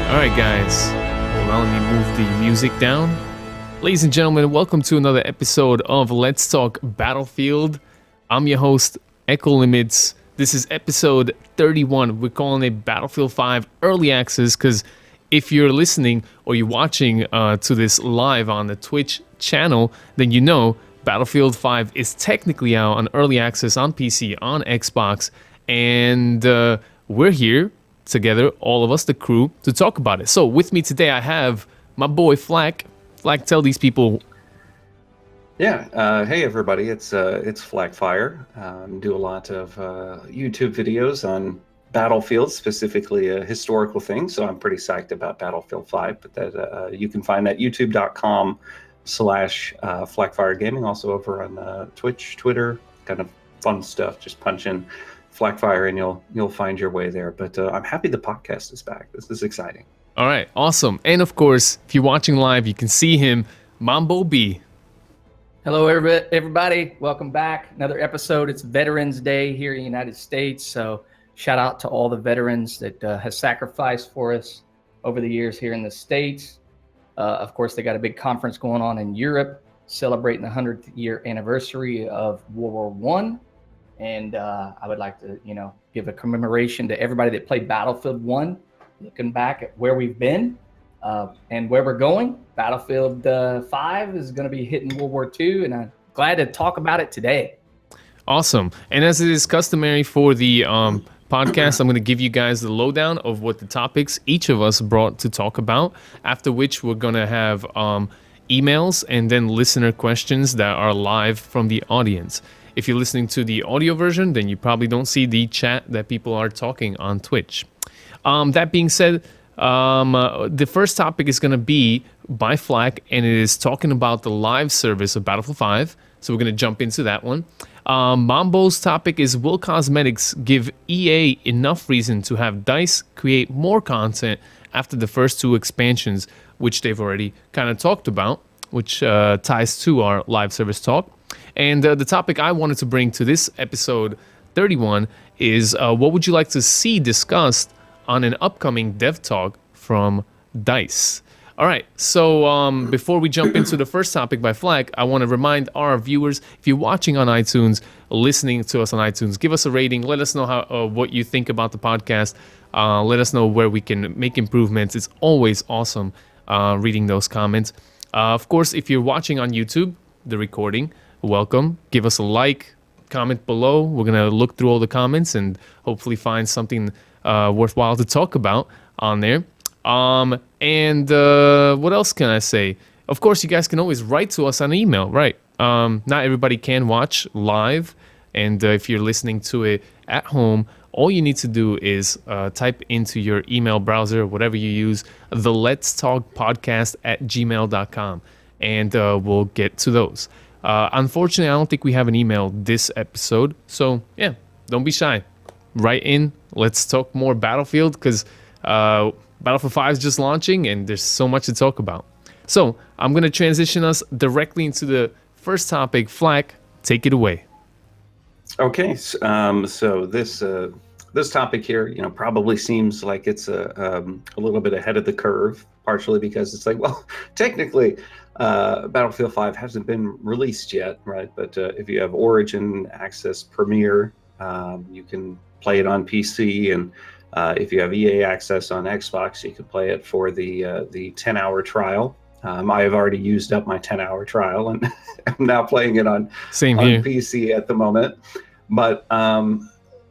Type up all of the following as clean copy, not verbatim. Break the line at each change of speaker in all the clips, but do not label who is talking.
All right, guys. Hold on, let me move the music down. Ladies and gentlemen, welcome to another episode of Let's Talk Battlefield. I'm your host, Echo Limits. This is episode 31. We're calling it Battlefield 5 Early Access because if you're listening or you're watching to this live on the Twitch channel, then you know Battlefield 5 is technically out on Early Access on PC, on Xbox, and we're here together, all of us, the crew, to talk about it. So with me today, I have my boy Flak. Flak, tell these people.
Yeah, hey everybody, it's Flakfire. Do a lot of YouTube videos on Battlefield, specifically historical things. So I'm pretty psyched about Battlefield 5. But that you can find that youtube.com/Flakfire Gaming. Also over on Twitch, Twitter, kind of fun stuff. Just punch in Flakfire and you'll find your way there. But I'm happy the podcast is back. This is exciting.
All right, awesome. And of course, if you're watching live, you can see him, Mambo B.
Hello, everybody. Welcome back. Another episode. It's Veterans Day here in the United States. So shout out to all the veterans that have sacrificed for us over the years here in the States. Of course, they got a big conference going on in Europe celebrating the 100th year anniversary of World War I. And I would like to, give a commemoration to everybody that played Battlefield 1, looking back at where we've been and where we're going. Battlefield 5 is going to be hitting World War II, and I'm glad to talk about it today.
Awesome. And as it is customary for the podcast, I'm going to give you guys the lowdown of what the topics each of us brought to talk about, after which we're going to have emails and then listener questions that are live from the audience. If you're listening to the audio version, then you probably don't see the chat that people are talking on Twitch. That being said, the first topic is going to be by Flak, and it is talking about the live service of Battlefield 5. So we're going to jump into that one. Mambo's topic is, will cosmetics give EA enough reason to have DICE create more content after the first two expansions, which they've already kind of talked about, which ties to our live service talk. And the topic I wanted to bring to this episode 31 is what would you like to see discussed on an upcoming dev talk from DICE? All right, so before we jump into the first topic by Flak, I want to remind our viewers, if you're watching on iTunes, listening to us on iTunes, give us a rating. Let us know what you think about the podcast. Let us know where we can make improvements. It's always awesome reading those comments. Of course, if you're watching on YouTube, the recording, welcome. Give us a like, comment below. We're going to look through all the comments and hopefully find something worthwhile to talk about on there. And what else can I say? Of course, you guys can always write to us on email, right? Not everybody can watch live. And if you're listening to it at home, all you need to do is type into your email browser, whatever you use, the Let's Talk Podcast at gmail.com. And we'll get to those. Unfortunately, I don't think we have an email this episode. So, yeah, don't be shy. Write in. Let's talk more Battlefield because Battlefield 5 is just launching and there's so much to talk about. So, I'm going to transition us directly into the first topic. Flak, take it away.
Okay, so this topic here, probably seems like it's a little bit ahead of the curve, partially because it's like, well, technically, Battlefield 5 hasn't been released yet, right? But if you have Origin Access Premier, you can play it on PC, and if you have EA Access on Xbox, you can play it for the 10-hour trial. I have already used up my 10-hour trial, and I'm now playing it on PC at the moment. But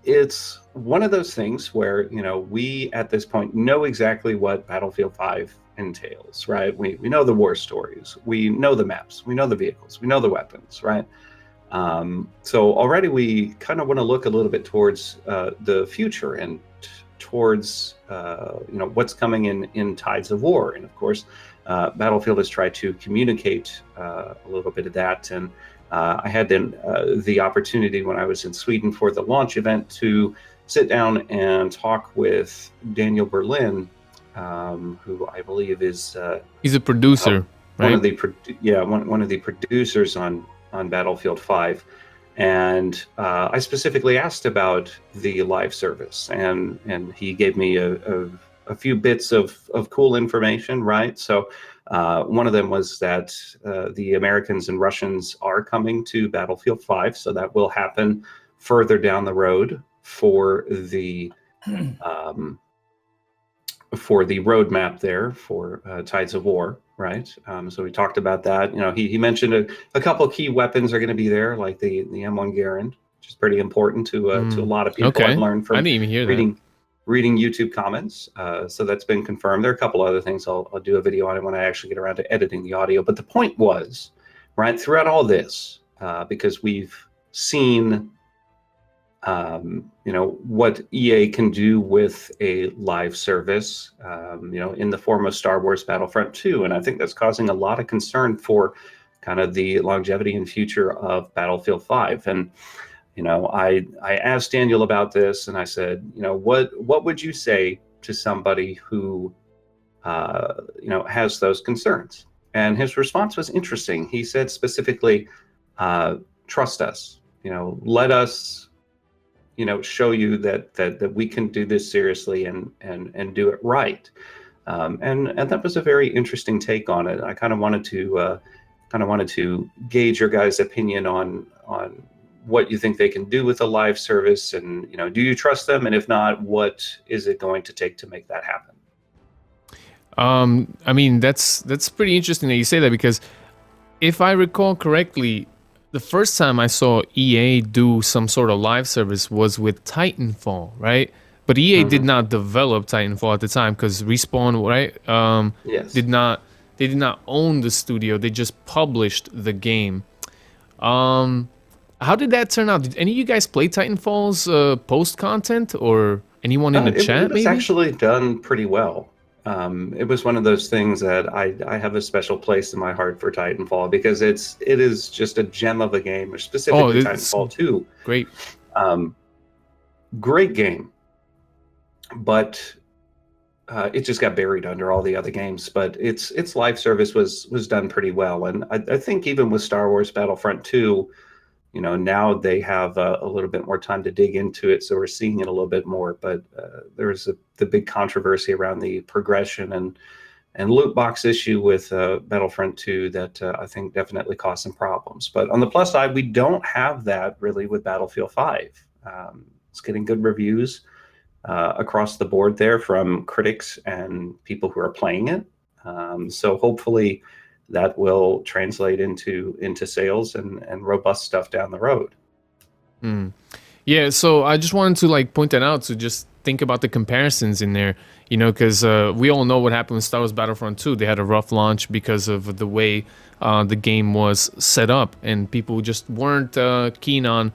it's one of those things where, we at this point know exactly what Battlefield 5 entails, right? We know the war stories, we know the maps, we know the vehicles, we know the weapons, right? So already we kind of want to look a little bit towards the future and towards what's coming in Tides of War. And of course, Battlefield has tried to communicate a little bit of that. And I had the opportunity when I was in Sweden for the launch event to sit down and talk with Daniel Berlin, who I believe is
he's a producer, right?
One of the producers on Battlefield 5. And I specifically asked about the live service, and he gave me a a few bits of cool information, right? So one of them was that the Americans and Russians are coming to Battlefield 5, so that will happen further down the road for the roadmap there for Tides of War, right? So we talked about that. You know, he mentioned a couple of key weapons are going to be there, like the M1 Garand, which is pretty important to a lot of people.
Okay.
I've learned from
I didn't even hear
reading YouTube comments. So that's been confirmed. There are a couple other things I'll do a video on it when I actually get around to editing the audio. But the point was, right, throughout all this, because we've seen you know, what EA can do with a live service, you know, in the form of Star Wars Battlefront 2. And I think that's causing a lot of concern for kind of the longevity and future of Battlefield 5. And, you know, I asked Daniel about this, and I said, you know, what would you say to somebody who, you know, has those concerns? And his response was interesting. He said specifically, trust us, you know, let us, you know, show you that we can do this seriously and do it right. And that was a very interesting take on it. I kind of wanted to gauge your guys' opinion on what you think they can do with a live service, and, you know, do you trust them? And if not, what is it going to take to make that happen?
I mean, that's pretty interesting that you say that, because if I recall correctly, the first time I saw EA do some sort of live service was with Titanfall, right? But EA did not develop Titanfall at the time, because Respawn, right?
Yes.
They did not own the studio. They just published the game. How did that turn out? Did any of you guys play Titanfall's post content, or anyone in the chat?
It was
maybe
actually done pretty well. It was one of those things that I have a special place in my heart for Titanfall, because it is just a gem of a game, or specifically Titanfall 2.
Great.
Great game, but it just got buried under all the other games. But its live service was done pretty well, and I think even with Star Wars Battlefront 2, you know, now they have a little bit more time to dig into it, so we're seeing it a little bit more. But there's the big controversy around the progression and loot box issue with Battlefront 2 that I think definitely caused some problems. But on the plus side, we don't have that really with Battlefield 5. It's getting good reviews across the board there from critics and people who are playing it. So hopefully that will translate into sales and robust stuff down the road.
Yeah, so I just wanted to like point that out, to just think about the comparisons in there, you know, because we all know what happened with Star Wars Battlefront 2. They had a rough launch because of the way the game was set up, and people just weren't keen on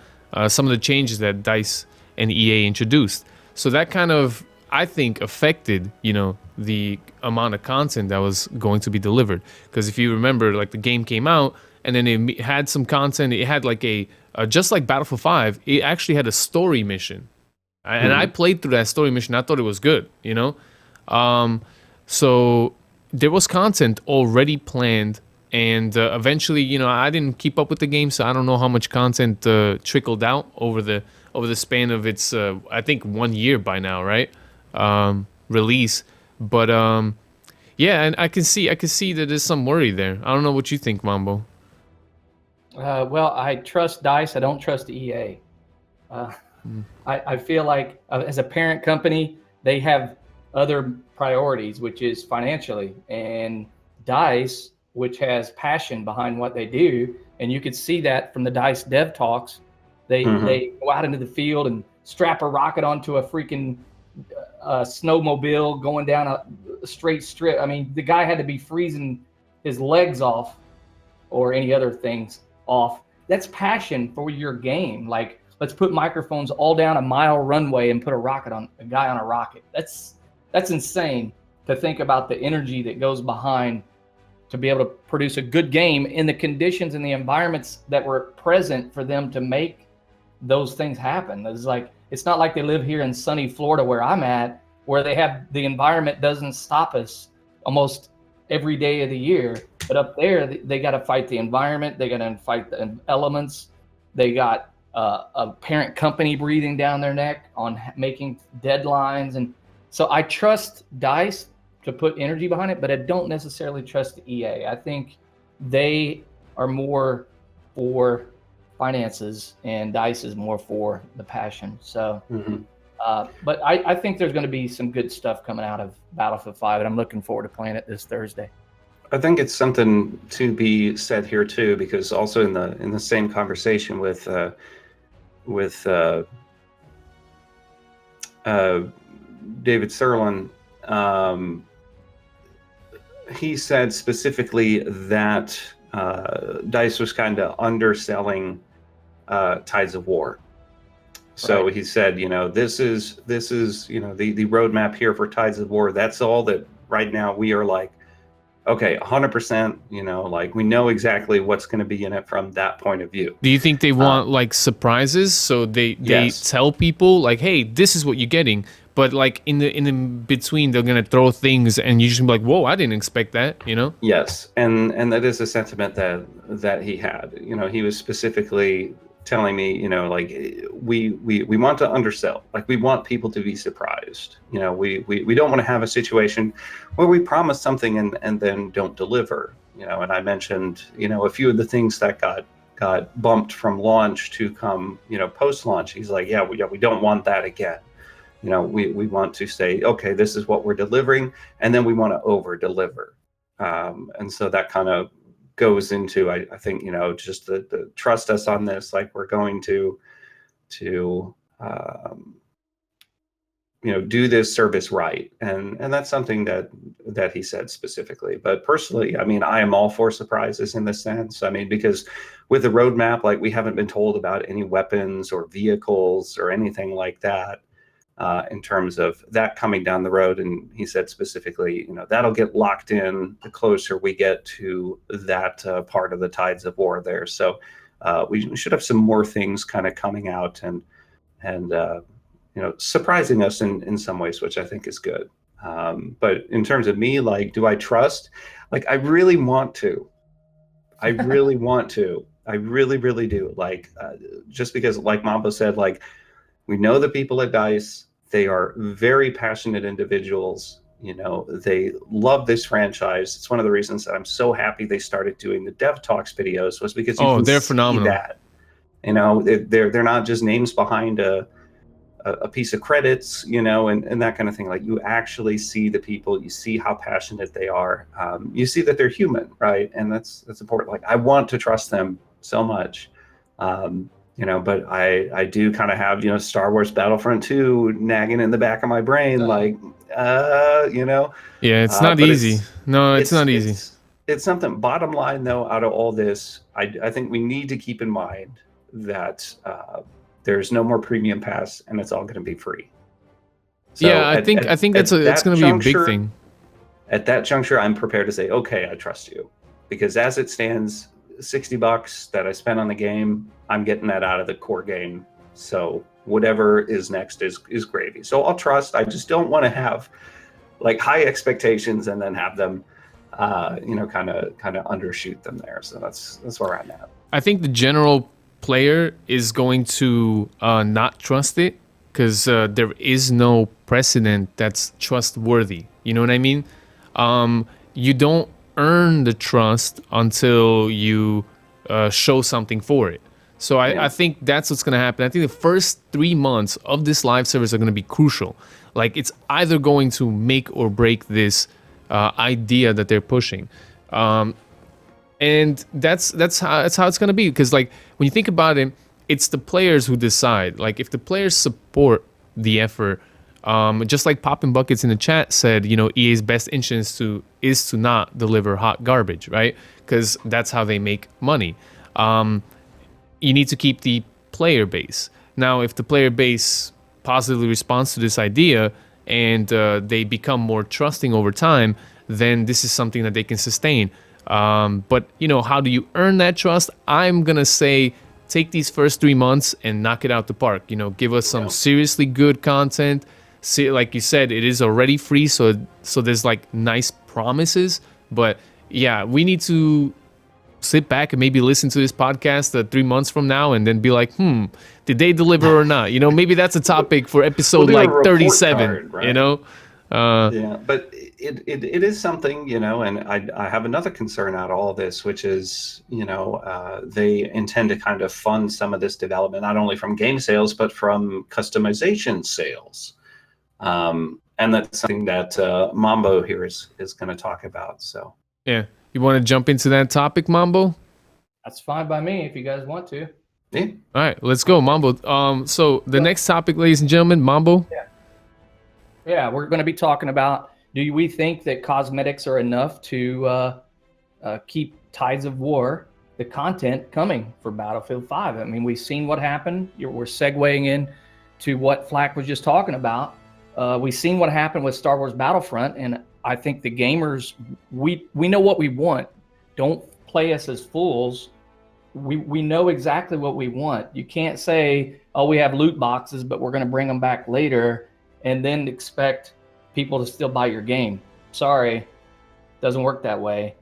some of the changes that DICE and EA introduced. So that kind of, I think, affected, you know, the amount of content that was going to be delivered. Because if you remember, like, the game came out, and then it had some content. It had like just like Battlefield 5, it actually had a story mission. And I played through that story mission. I thought it was good, you know? So there was content already planned. And eventually, you know, I didn't keep up with the game, so I don't know how much content trickled out over the span of its, I think, 1 year by now, right? Release. But yeah, and I can see that there's some worry there. I don't know what you think, Mambo.
Well, I trust DICE. I don't trust EA. I feel like as a parent company, they have other priorities, which is financially, and DICE, which has passion behind what they do, and you could see that from the DICE dev talks. They go out into the field and strap a rocket onto a freaking snowmobile going down a straight strip. I mean, the guy had to be freezing his legs off or any other things off. That's passion for your game. Like, let's put microphones all down a mile runway and put a guy on a rocket. That's insane to think about the energy that goes behind to be able to produce a good game in the conditions and the environments that were present for them to make those things happen. It's not like they live here in sunny Florida where I'm at, where they have the environment doesn't stop us almost every day of the year. But up there, they got to fight the environment. They got to fight the elements. They got a parent company breathing down their neck on making deadlines. And So I trust DICE to put energy behind it, but I don't necessarily trust the EA. I think they are more for finances, and DICE is more for the passion. So, but I think there's going to be some good stuff coming out of Battlefield 5, and I'm looking forward to playing it this Thursday.
I think it's something to be said here too, because also in the same conversation with David Serlin, he said specifically that DICE was kind of underselling Tides of War. So he said, this is the roadmap here for Tides of War. That's all that right now we are like, okay, 100%, like we know exactly what's going to be in it from that point of view.
Do you think they want like surprises? So they tell people like, hey, this is what you're getting. But like in the between, they're going to throw things and you just be like, whoa, I didn't expect that,
Yes. And that is a sentiment that he had. He was specifically telling me, like we want to undersell, like we want people to be surprised. We don't want to have a situation where we promise something and then don't deliver. And I mentioned, a few of the things that got bumped from launch to come, post launch. He's like, we don't want that again. We want to say, okay, this is what we're delivering, and then we want to over deliver. And so that kind of goes into, I think, just the trust us on this, like we're going to do this service right. And that's something that he said specifically. But personally, I mean, I am all for surprises in this sense. I mean, because with the roadmap, like we haven't been told about any weapons or vehicles or anything like that. In terms of that coming down the road. And he said specifically, that'll get locked in the closer we get to that part of the Tides of War there. So we should have some more things kind of coming out and surprising us in some ways, which I think is good. But in terms of me, like, do I trust? Like, I really want to. I really want to. I really, really do. Like, just because, like Mambo said, like, we know the people at DICE. They are very passionate individuals. They love this franchise. It's one of the reasons that I'm so happy they started doing the Dev Talks videos, was because you can
they're
see
phenomenal.
that. They're not just names behind a piece of credits, and that kind of thing. Like, you actually see the people, you see how passionate they are. You see that they're human, right? And that's important. Like, I want to trust them so much. But I do kind of have, Star Wars Battlefront 2 nagging in the back of my brain, like,
Yeah, it's not easy. It's not easy.
It's something. Bottom line, though, out of all this, I think we need to keep in mind that there's no more premium pass, and it's all going to be free. So
yeah, I think that's going to be a big thing.
At that juncture, I'm prepared to say, okay, I trust you, because as it stands, $60 that I spent on the game, I'm getting that out of the core game. So whatever is next is gravy. So I'll trust. I just don't want to have like high expectations and then have them, kind of undershoot them there. So that's where I'm at.
I think the general player is going to not trust it because there is no precedent that's trustworthy. You know what I mean? You don't earn the trust until you show something for it. So I think that's what's going to happen. I think the first 3 months of this live service are going to be crucial. Like, it's either going to make or break this idea that they're pushing. And that's how it's going to be. Because, like, when you think about it, it's the players who decide. Like, if the players support the effort, just like Poppin' Buckets in the chat said, EA's best interest is to not deliver hot garbage, right? Because that's how they make money. You need to keep the player base. Now, if the player base positively responds to this idea and they become more trusting over time, then this is something that they can sustain. But, how do you earn that trust? I'm going to say take these first 3 months and knock it out the park. Give us some seriously good content. See, like you said, it is already free, so there's like nice promises. But yeah, we need to sit back and maybe listen to this podcast 3 months from now and then be like, did they deliver or not? Maybe that's a topic for episode
do a
like
report
37,
card, right?
Uh,
Yeah, but it is something, and I have another concern out of all this, which is, they intend to kind of fund some of this development, not only from game sales, but from customization sales. And that's something that Mambo here is going to talk about. So,
yeah. You want to jump into that topic, Mambo?
That's fine by me if you guys want to.
yeah.
All right, let's go, Mambo. So the next topic, ladies and gentlemen, Mambo.
Yeah, we're going to be talking about, do we think that cosmetics are enough to keep Tides of War, the content coming for Battlefield 5? I mean, we've seen what happened. We're segueing in to what Flak was just talking about. We've seen what happened with Star Wars Battlefront, and I think the gamers, we know what we want. Don't play us as fools. We know exactly what we want. You can't say, oh, we have loot boxes, but we're going to bring them back later, and then expect people to still buy your game. Sorry, doesn't work that way.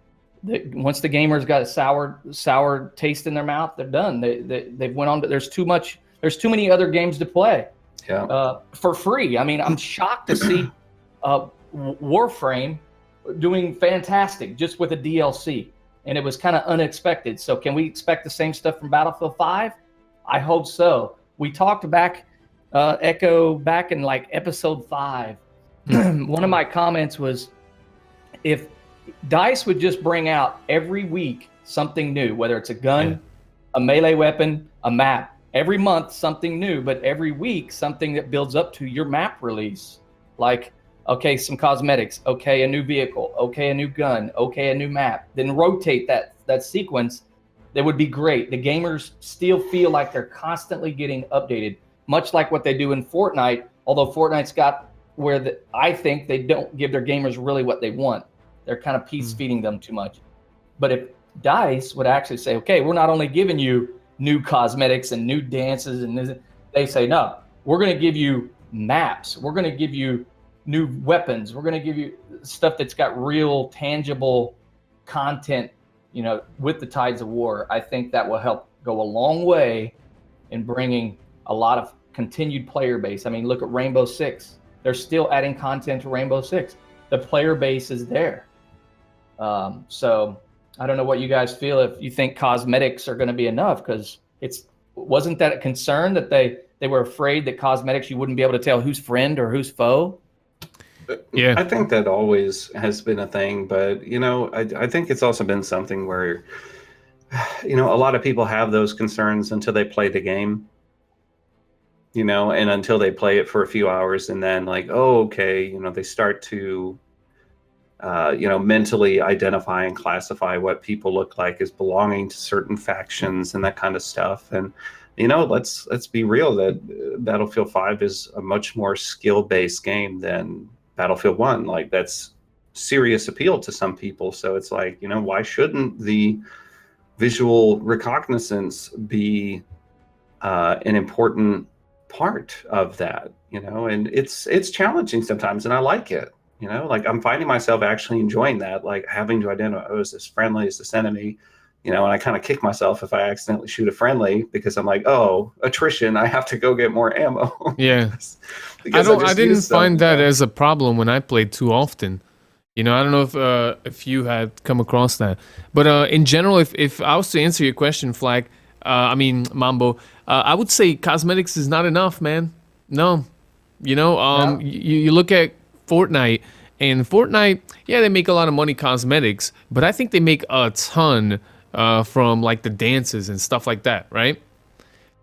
Once the gamers got a sour taste in their mouth, they're done. They've went on. There's too many other games to play.
Yeah.
For free. I mean, I'm shocked to see Warframe doing fantastic just with a DLC, and it was kind of unexpected. So can we expect the same stuff from Battlefield 5? I hope so. We talked back, Echo, back in like episode 5. One of my comments was, if DICE would just bring out every week something new, whether it's a gun, a melee weapon, a map, every month something new, but every week something that builds up to your map release. Like, okay, some cosmetics, okay, a new vehicle, okay, a new gun, okay, a new map. Then rotate that sequence. That would be great. The gamers still feel like they're constantly getting updated, much like what they do in Fortnite, although Fortnite's got where I think they don't give their gamers really what they want. They're kind of piece feeding them too much. But if DICE would actually say, okay, we're not only giving you new cosmetics and new dances, and they say, no, we're going to give you maps. We're going to give you new weapons. We're going to give you stuff that's got real tangible content, with the Tides of War. I think that will help go a long way in bringing a lot of continued player base. I mean, look at Rainbow Six. They're still adding content to Rainbow Six. The player base is there. So I don't know what you guys feel, if you think cosmetics are going to be enough, because wasn't that a concern that they were afraid that cosmetics, you wouldn't be able to tell who's friend or who's foe?
Yeah, I think that always has been a thing, but I think it's also been something where a lot of people have those concerns until they play the game, and until they play it for a few hours, and then like, oh, okay, they start to mentally identify and classify what people look like as belonging to certain factions and that kind of stuff. And let's be real, that Battlefield 5 is a much more skill-based game than Battlefield 1. Like, that's serious appeal to some people. So it's like, why shouldn't the visual reconnaissance be an important part of that? And it's challenging sometimes, and I like it. Like, I'm finding myself actually enjoying that, like having to identify, oh, is this friendly, is this enemy? And I kind of kick myself if I accidentally shoot a friendly, because I'm like, oh, attrition, I have to go get more ammo.
Yeah. I didn't find that as a problem when I played too often. I don't know if you had come across that. But in general, if I was to answer your question, Flak, Mambo, I would say cosmetics is not enough, man. No. You look at Fortnite, and Fortnite, yeah, they make a lot of money cosmetics, but I think they make a ton from like the dances and stuff like that, right?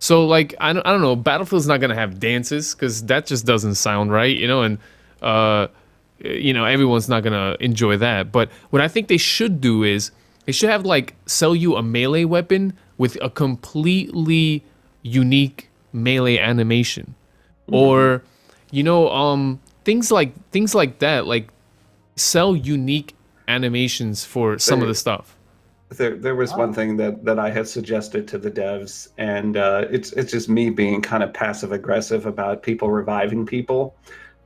So like, I don't know, Battlefield's not gonna have dances because that just doesn't sound right, and everyone's not gonna enjoy that. But what I think they should do is they should have like sell you a melee weapon with a completely unique melee animation, or things like that, like sell unique animations for some of the stuff.
There was one thing that I had suggested to the devs, and it's just me being kind of passive aggressive about people reviving people,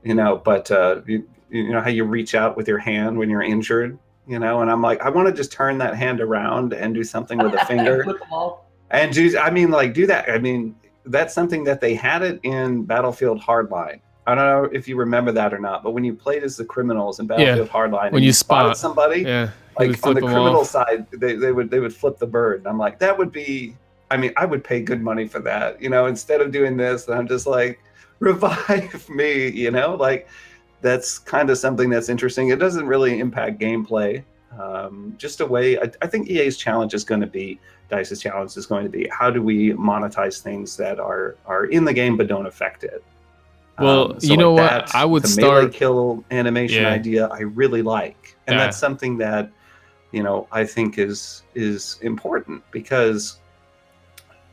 but you know how you reach out with your hand when you're injured, and I'm like, I want to just turn that hand around and do something with a finger.
Flip them all.
And do that. I mean, that's something that they had it in Battlefield Hardline. I don't know if you remember that or not, but when you played as the criminals in Battlefield Hardline,
when
and
you
spotted somebody, like on the criminal side, they would flip the bird. And I'm like, that would be. I mean, I would pay good money for that. Instead of doing this, I'm just like, revive me. Like that's kind of something that's interesting. It doesn't really impact gameplay. Just a way. I think EA's challenge is going to be. DICE's challenge is going to be, how do we monetize things that are in the game but don't affect it?
Well,
so
what? I would
the
start
melee kill animation idea. I really like, and that's something that I think is important because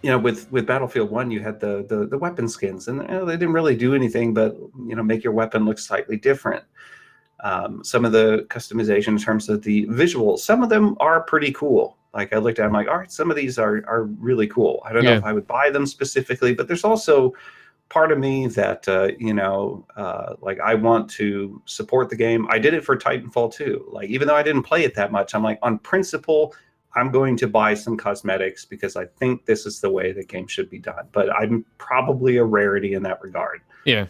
with Battlefield 1 you had the weapon skins, and they didn't really do anything but make your weapon look slightly different. Some of the customization in terms of the visuals, some of them are pretty cool. Like I looked at them, like, all right, some of these are really cool. I don't know if I would buy them specifically, but there's also part of me that like I want to support the game. I did it for Titanfall 2. Like even though I didn't play it that much, I'm like, on principle, I'm going to buy some cosmetics because I think this is the way the game should be done. But I'm probably a rarity in that regard.
Yeah.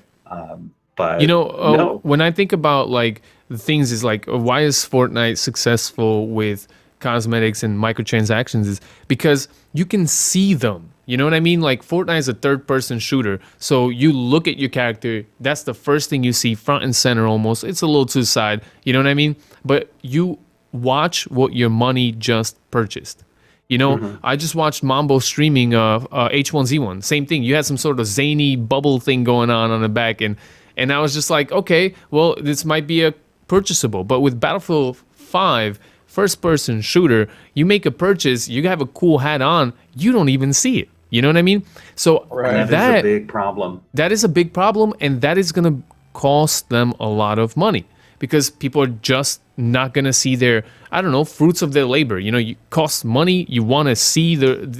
But
no. When I think about like the things is like, why is Fortnite successful with cosmetics and microtransactions is because you can see them. You know what I mean? Like Fortnite is a third-person shooter, so you look at your character. That's the first thing you see, front and center almost. It's a little to the side. You know what I mean? But you watch what your money just purchased. I just watched Mambo streaming H1Z1. Same thing. You had some sort of zany bubble thing going on the back, and I was just like, okay, well, this might be a purchasable. But with Battlefield 5, first-person shooter, you make a purchase, you have a cool hat on, you don't even see it. You know what I mean? So
that is a big problem.
That is a big problem, and that is going to cost them a lot of money because people are just not going to see their, I don't know, fruits of their labor. You cost money, you want to see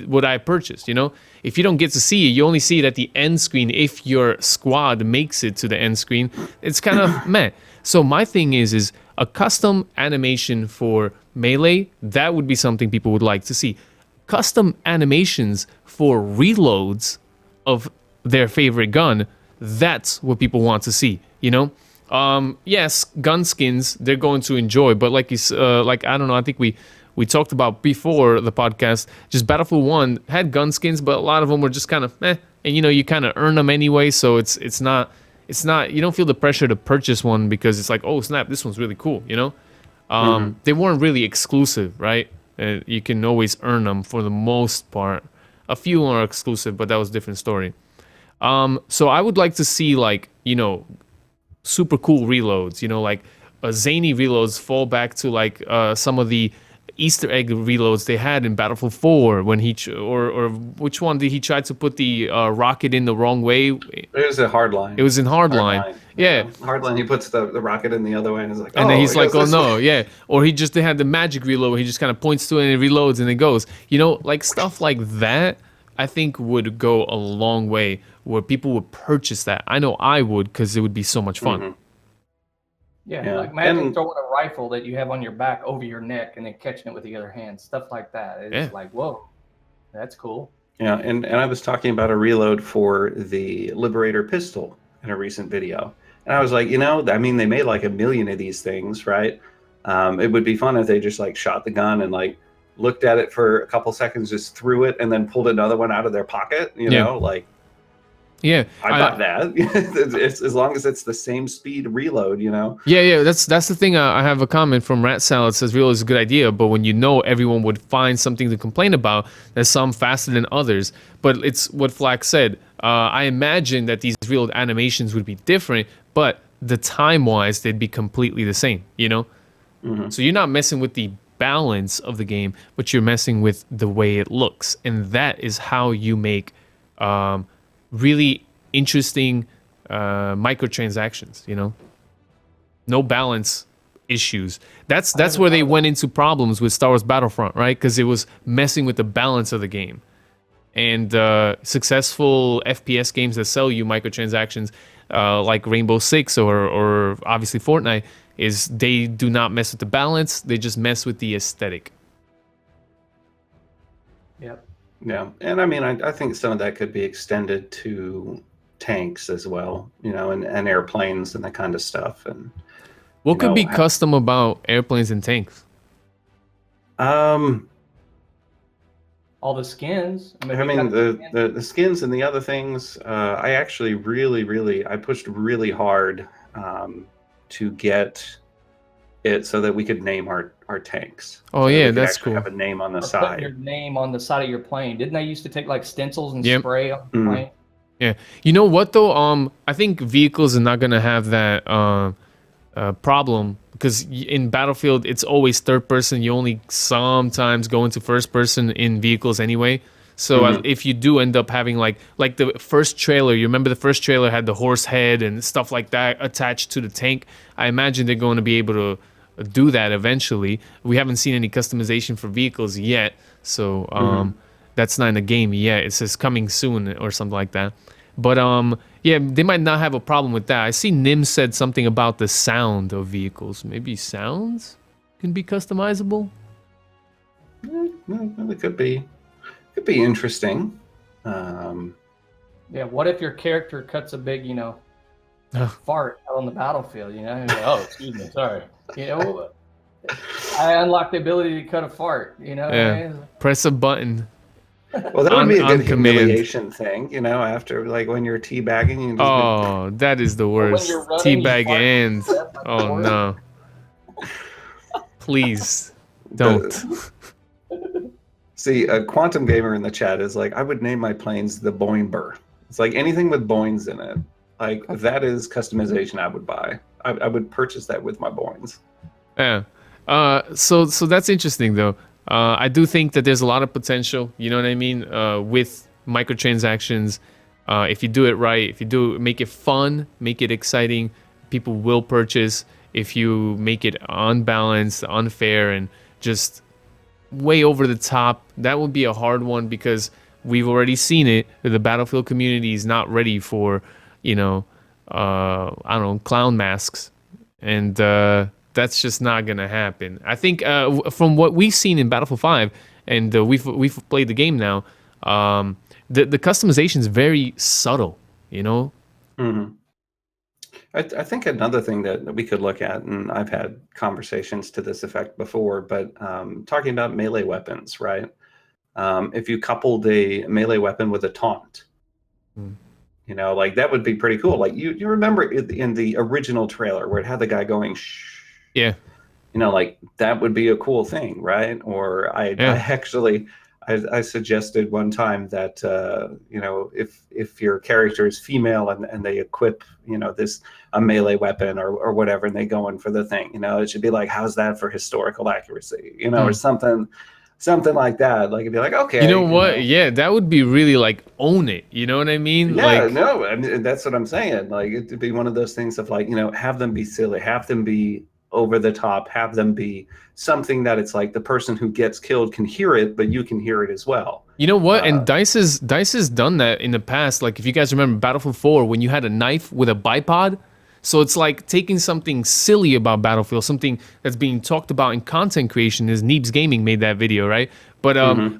what I purchased, If you don't get to see it, you only see it at the end screen. If your squad makes it to the end screen, it's kind of meh. So my thing is a custom animation for melee, that would be something people would like to see. Custom animations for reloads of their favorite gun, that's what people want to see, Yes, gun skins they're going to enjoy, but like I don't know, I think we talked about before the podcast, just Battlefield 1 had gun skins, but a lot of them were just kind of meh, and you kind of earn them anyway, so it's not you don't feel the pressure to purchase one because it's like, oh snap, this one's really cool, They weren't really exclusive, right? You can always earn them for the most part. A few are exclusive, but that was a different story. So I would like to see like, super cool reloads, like zany reloads fall back to like some of the Easter egg reloads they had in Battlefield 4 when or which one did he try to put the rocket in the wrong way?
It was a Hardline.
It was in Hardline. Yeah.
Hardline, he puts the rocket in the other way and is like,
and then he's like, oh no, yeah. Or they had the magic reload where he just kind of points to it and it reloads and it goes. Like stuff like that, I think would go a long way where people would purchase that. I know I would because it would be so much fun.
Yeah, like imagine throwing a rifle that you have on your back over your neck and then catching it with the other hand, stuff like that. It's like, whoa, that's cool.
Yeah, and I was talking about a reload for the Liberator pistol in a recent video. And I was like, I mean, they made like 1 million of these things, right? It would be fun if they just like shot the gun and like looked at it for a couple seconds, just threw it, and then pulled another one out of their pocket, like.
Yeah,
I got that. It's as long as it's the same speed reload,
Yeah. That's the thing. I have a comment from Rat Salad says reload is a good idea, but when everyone would find something to complain about, there's some faster than others. But it's what Flak said. I imagine that these reload animations would be different, but the time-wise, they'd be completely the same. So you're not messing with the balance of the game, but you're messing with the way it looks, and that is how you make. Really interesting microtransactions, no balance issues. That's where they went into problems with Star Wars Battlefront, right? Because it was messing with the balance of the game. And successful FPS games that sell you microtransactions, like Rainbow Six or obviously Fortnite, is they do not mess with the balance. They just mess with the aesthetic.
Yep.
Yeah, and I mean, I think some of that could be extended to tanks as well, and airplanes and that kind of stuff. And
What could be custom about airplanes and tanks?
All the skins.
I mean, the skins and the other things. I actually I pushed really hard to get it so that we could name our tanks.
Oh
so
yeah, that's cool.
Have a name on the
Put
side.
your name on the side of your plane. Didn't they used to take like stencils and
Yep.
spray on the plane?
Yeah. You know what though? I think vehicles are not gonna have that problem because in Battlefield it's always third person. You only sometimes go into first person in vehicles anyway. So if you do end up having like the first trailer, you remember the first trailer had the horse head and stuff like that attached to the tank. I imagine they're going to be able to do that eventually. We haven't seen any customization for vehicles yet, so that's not in the game yet. It says coming soon or something like that. But yeah, they might not have a problem with that. I see Nim said something about the sound of vehicles. Maybe sounds can be customizable.
Well, it could be interesting.
Yeah. What if your character cuts a big, fart out on the battlefield? Oh, excuse me, sorry. I unlocked the ability to cut a fart.
Yeah. Press a button.
Well, that would be a good
command.
humiliation thing, after like when you're teabagging. You just
Oh, that is the worst. Teabag and oh no. Please don't.
See, a Quantum Gamer in the chat is like, I would name my planes the Boimber. It's like anything with Boings in it. Like that is customization I would buy. I would purchase that with my Boings.
Yeah. So that's interesting though. I do think that there's a lot of potential, you know what I mean, with microtransactions. If you do it right, if you make it fun, make it exciting, people will purchase. If you make it unbalanced, unfair, and just way over the top, that would be a hard one because we've already seen it. The Battlefield community is not ready for, I don't know, clown masks. And that's just not gonna happen. I think from what we've seen in Battlefield 5, and we've played the game now, the customization is very subtle.
Mm-hmm. I think another thing that we could look at, and I've had conversations to this effect before, but talking about melee weapons, right? If you coupled a melee weapon with a taunt, like that would be pretty cool. Like you remember in the original trailer where it had the guy going shh.
Yeah.
Like that would be a cool thing, right? Or I suggested one time that if your character is female and they equip a melee weapon or whatever, and they go in for the thing, it should be like, how's that for historical accuracy, or something like that. Like it'd be like, okay,
you know what? Yeah, that would be really like own it. You know what I mean?
Yeah, no, I mean, that's what I'm saying. Like it'd be one of those things of like, have them be silly, have them be over the top, have them be something that it's like the person who gets killed can hear it, but you can hear it as well.
You know what? And Dice has done that in the past. Like if you guys remember Battlefield 4 when you had a knife with a bipod. So it's like taking something silly about Battlefield, something that's being talked about in content creation. Is Neebs Gaming made that video, right? But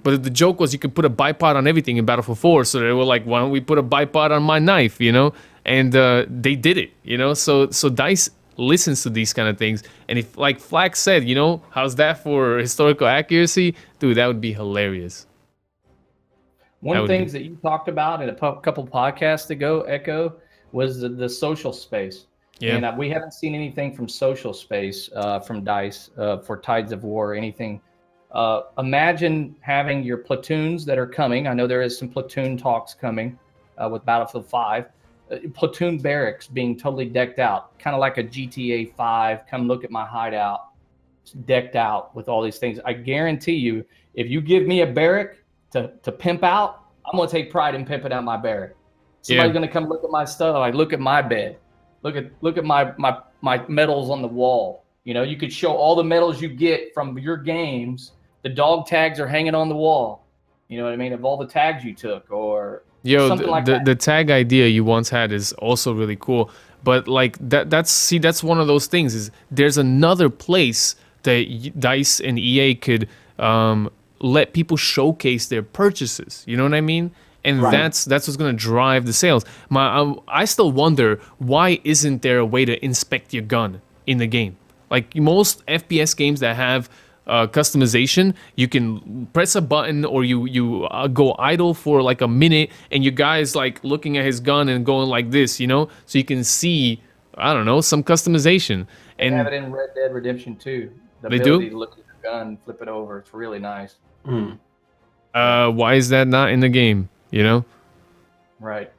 but the joke was you could put a bipod on everything in Battlefield 4. So they were like, why don't we put a bipod on my knife, And they did it, So Dice listens to these kind of things, and if like Flak said, how's that for historical accuracy, dude? That would be hilarious.
One of the things that you talked about in a couple podcasts ago, Echo, was the social space. Yeah. And we haven't seen anything from social space from Dice for Tides of War or anything. Imagine having your platoons that are coming. I know there is some platoon talks coming with Battlefield 5. Platoon barracks being totally decked out, kind of like a GTA 5. Come look at my hideout. It's decked out with all these things. I guarantee you, if you give me a barrack to pimp out, I'm gonna take pride in pimping out my barrack. Somebody's gonna come look at my stuff. Like, look at my bed. Look at my medals on the wall. You could show all the medals you get from your games. The dog tags are hanging on the wall. You know what I mean? Of all the tags you took, or something like that.
The tag idea you once had is also really cool. But like that's one of those things. Is there's another place that Dice and EA could let people showcase their purchases. You know what I mean? And
Right.
that's what's going to drive the sales. I still wonder, why isn't there a way to inspect your gun in the game? Like most FPS games that have customization, you can press a button or you go idle for like a minute, and your guy's like looking at his gun and going like this, you know, so you can see, I don't know, some customization.
They have
And
it in Red Dead Redemption 2. The
They
ability
do?
to look at your gun, flip it over. It's really nice.
Mm.
why is that not in the game? You know,
Right.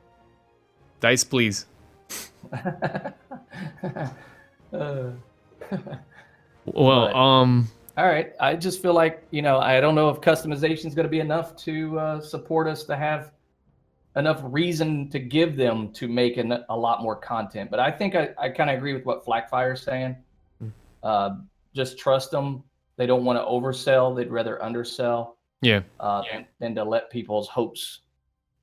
Dice, please.
Uh,
Well,
But- all right. I just feel like, I don't know if customization is going to be enough to support us to have enough reason to give them to make a lot more content. But I think I kind of agree with what Flakfire is saying. Just trust them. They don't want to oversell. They'd rather undersell
yeah.
than to let people's hopes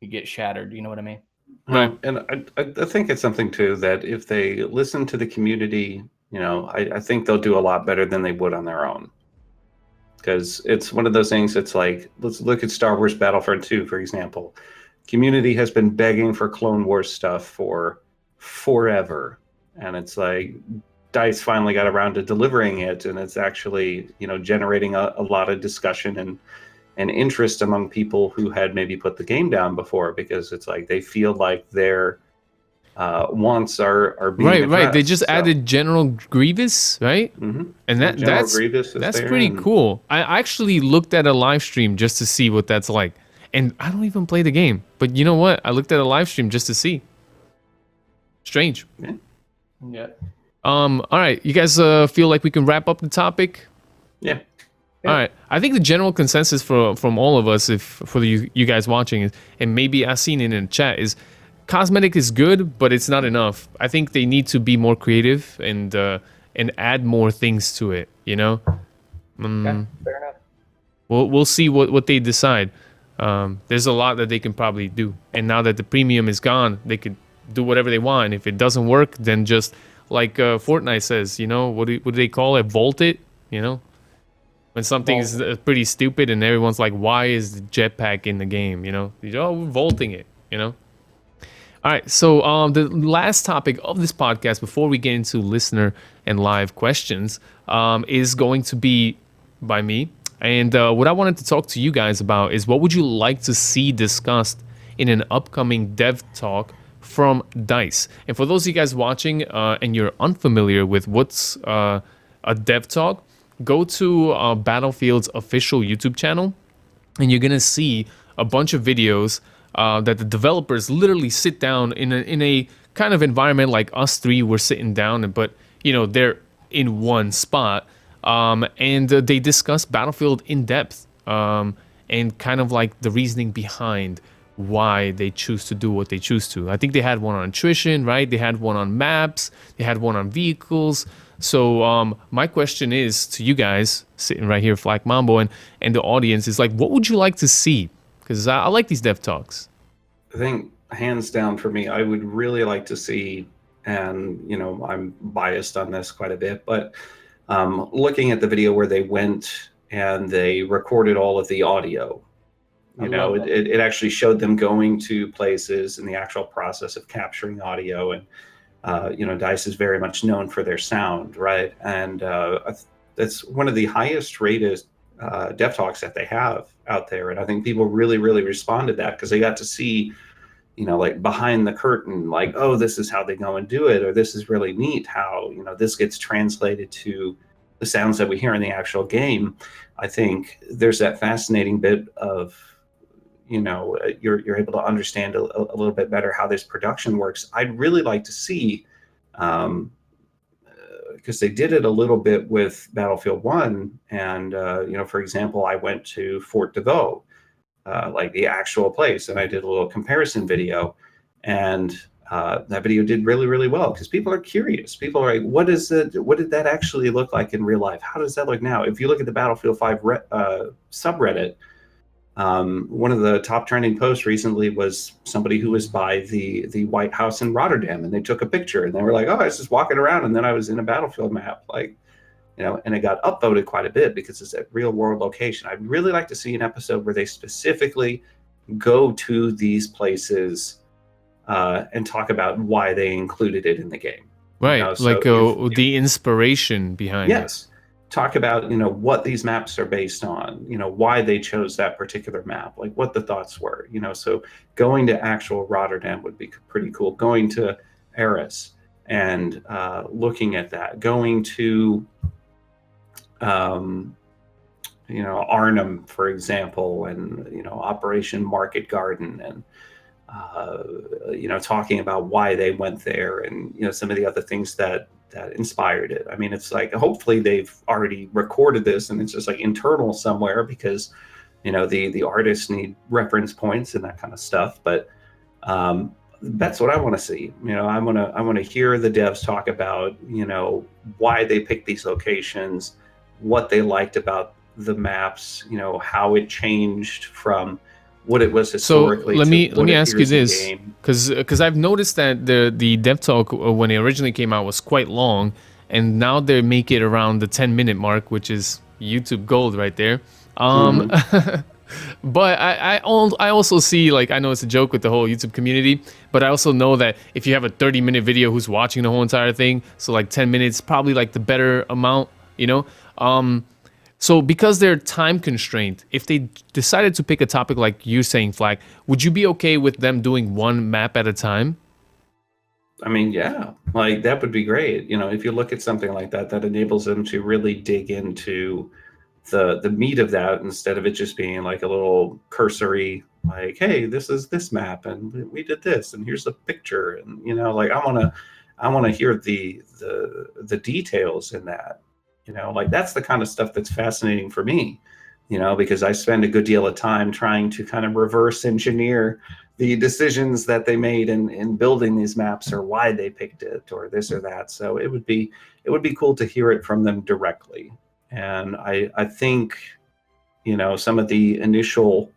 get shattered. You know what I mean?
Right.
And I think it's something too that if they listen to the community, I think they'll do a lot better than they would on their own. Because it's one of those things. It's like, let's look at Star Wars Battlefront 2, for example. Community has been begging for Clone Wars stuff for forever, and it's like Dice finally got around to delivering it, and it's actually generating a lot of discussion and interest among people who had maybe put the game down before, because it's like they feel like their wants are being
Right.
addressed.
They just added General Grievous, right?
Mhm.
And
General Grievous is
that's
there,
pretty
and-
cool. I actually looked at a live stream just to see what that's like, and I don't even play the game. But you know what? I looked at a live stream just to see. Strange.
Yeah.
All right, you guys feel like we can wrap up the topic?
Yeah.
All right. I think the general consensus from all of us, if for you guys watching, is, and maybe I've seen it in the chat, is cosmetic is good, but it's not enough. I think they need to be more creative and add more things to it. You know.
Okay, fair enough.
We'll see what they decide. There's a lot that they can probably do, and now that the premium is gone, they could do whatever they want. If it doesn't work, then just like Fortnite says, what do they call it? Vault it, when something is pretty stupid and everyone's like, why is the jetpack in the game? We're vaulting it. All right, so the last topic of this podcast before we get into listener and live questions is going to be by me. And what I wanted to talk to you guys about is, what would you like to see discussed in an upcoming dev talk from DICE? And for those of you guys watching and you're unfamiliar with what's a dev talk, go to Battlefield's official YouTube channel, and you're going to see a bunch of videos that the developers literally sit down in a kind of environment like us three were sitting down, but they're in one spot. And they discuss Battlefield in depth and kind of like the reasoning behind why they choose to do what they choose to. I think they had one on attrition, right? They had one on maps. They had one on vehicles. So my question is to you guys sitting right here, Flak Mambo, and the audience is like, what would you like to see? Because I like these dev talks.
I think hands down for me, I would really like to see, and I'm biased on this quite a bit, but looking at the video where they went and they recorded all of the audio, it actually showed them going to places and the actual process of capturing audio. And DICE is very much known for their sound, right? And that's one of the highest rated dev talks that they have out there, and I think people really responded to that because they got to see like behind the curtain, like, oh, this is how they go and do it, or this is really neat how this gets translated to the sounds that we hear in the actual game. I think there's that fascinating bit of you're able to understand a little bit better how this production works. I'd really like to see, because they did it a little bit with Battlefield 1, and for example, I went to Fort DeVoe, like the actual place, and I did a little comparison video, and that video did really well because people are curious. People are like, what did that actually look like in real life? How does that look now? If you look at the Battlefield 5 subreddit, One of the top trending posts recently was somebody who was by the White House in Rotterdam, and they took a picture, and they were like, "Oh, I was just walking around, and then I was in a battlefield map." Like, and it got upvoted quite a bit because it's a real world location. I'd really like to see an episode where they specifically go to these places and talk about why they included it in the game.
Right,
So
the inspiration behind it.
yes, talk about what these maps are based on, why they chose that particular map, like what the thoughts were. So going to actual Rotterdam would be pretty cool. Going to Eris and looking at that, going to Arnhem, for example, and Operation Market Garden, and talking about why they went there, and some of the other things that inspired it. I mean, it's like, hopefully they've already recorded this and it's just like internal somewhere, because the artists need reference points and that kind of stuff. But that's what I want to see. I want to hear the devs talk about why they picked these locations, what they liked about the maps, how it changed from what it was historically.
So let me ask you this, because I've noticed that the dev talk when it originally came out was quite long, and now they make it around the 10-minute mark, which is YouTube gold right there. But I also see, like, I know it's a joke with the whole YouTube community, but I also know that if you have a 30-minute video who's watching the whole entire thing, so like 10 minutes probably like the better amount, So because they're time constrained, if they decided to pick a topic like you're saying, Flak, would you be okay with them doing one map at a time?
I mean, yeah, like that would be great. If you look at something like that, that enables them to really dig into the meat of that, instead of it just being like a little cursory, like, hey, this is this map and we did this and here's the picture, and like I want to hear the details in that. Like that's the kind of stuff that's fascinating for me, because I spend a good deal of time trying to kind of reverse engineer the decisions that they made in building these maps, or why they picked it, or this or that. So it would be cool to hear it from them directly. And I think, some of the initial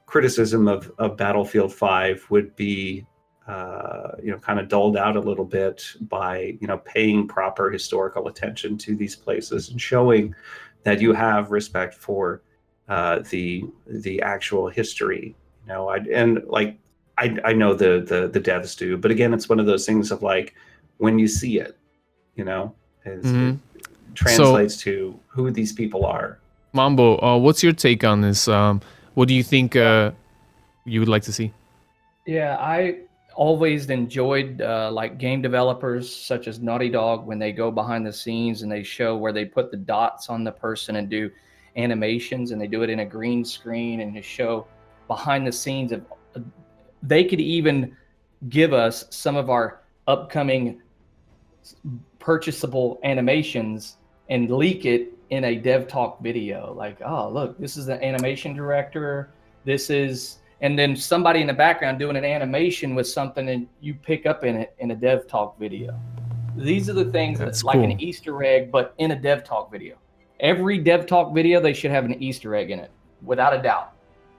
criticism of Battlefield 5 would be kind of dulled out a little bit by paying proper historical attention to these places and showing that you have respect for the actual history. I know the devs do, but again, it's one of those things of like, when you see it, it translates to who these people are.
Mambo, what's your take on this? What do you think you would like to see?
Yeah, I always enjoyed like game developers such as Naughty Dog, when they go behind the scenes and they show where they put the dots on the person and do animations, and they do it in a green screen, and just show behind the scenes of they could even give us some of our upcoming purchasable animations and leak it in a dev talk video. Like, oh, look, this is the animation director, this is, and then somebody in the background doing an animation with something, and you pick up in it in a dev talk video. These are the things that's like cool. An Easter egg, but in a dev talk video. Every dev talk video, they should have an Easter egg in it, without a doubt.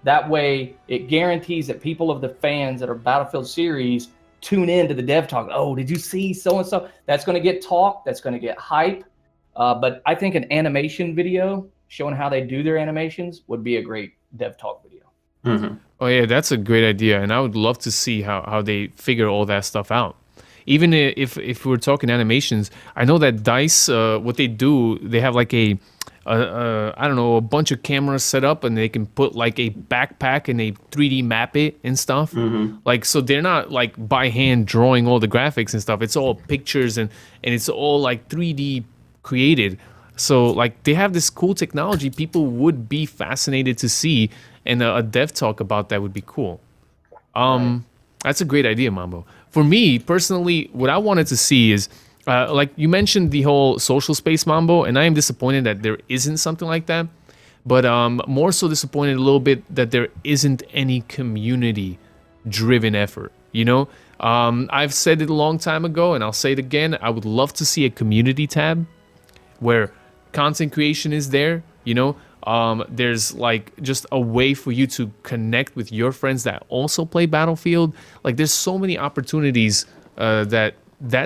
That way, it guarantees that people of the fans that are Battlefield series tune in to the dev talk. Oh, did you see so-and-so? That's going to get talk. That's going to get hype. But I think an animation video showing how they do their animations would be a great dev talk video.
Mm-hmm.
Oh yeah, that's a great idea, and I would love to see how they figure all that stuff out. Even if we're talking animations, I know that DICE, what they do, they have like I don't know, a bunch of cameras set up, and they can put like a backpack and they 3D map it and stuff.
Mm-hmm.
Like, so they're not like by hand drawing all the graphics and stuff. It's all pictures and it's all like 3D created. So like they have this cool technology people would be fascinated to see, and a dev talk about that would be cool.
Right.
That's a great idea, Mambo. For me personally, what I wanted to see is like you mentioned the whole social space, Mambo, and I am disappointed that there isn't something like that. But more so disappointed a little bit that there isn't any community-driven effort. I've said it a long time ago, and I'll say it again. I would love to see a community tab where content creation is there. There's like just a way for you to connect with your friends that also play Battlefield. Like there's so many opportunities that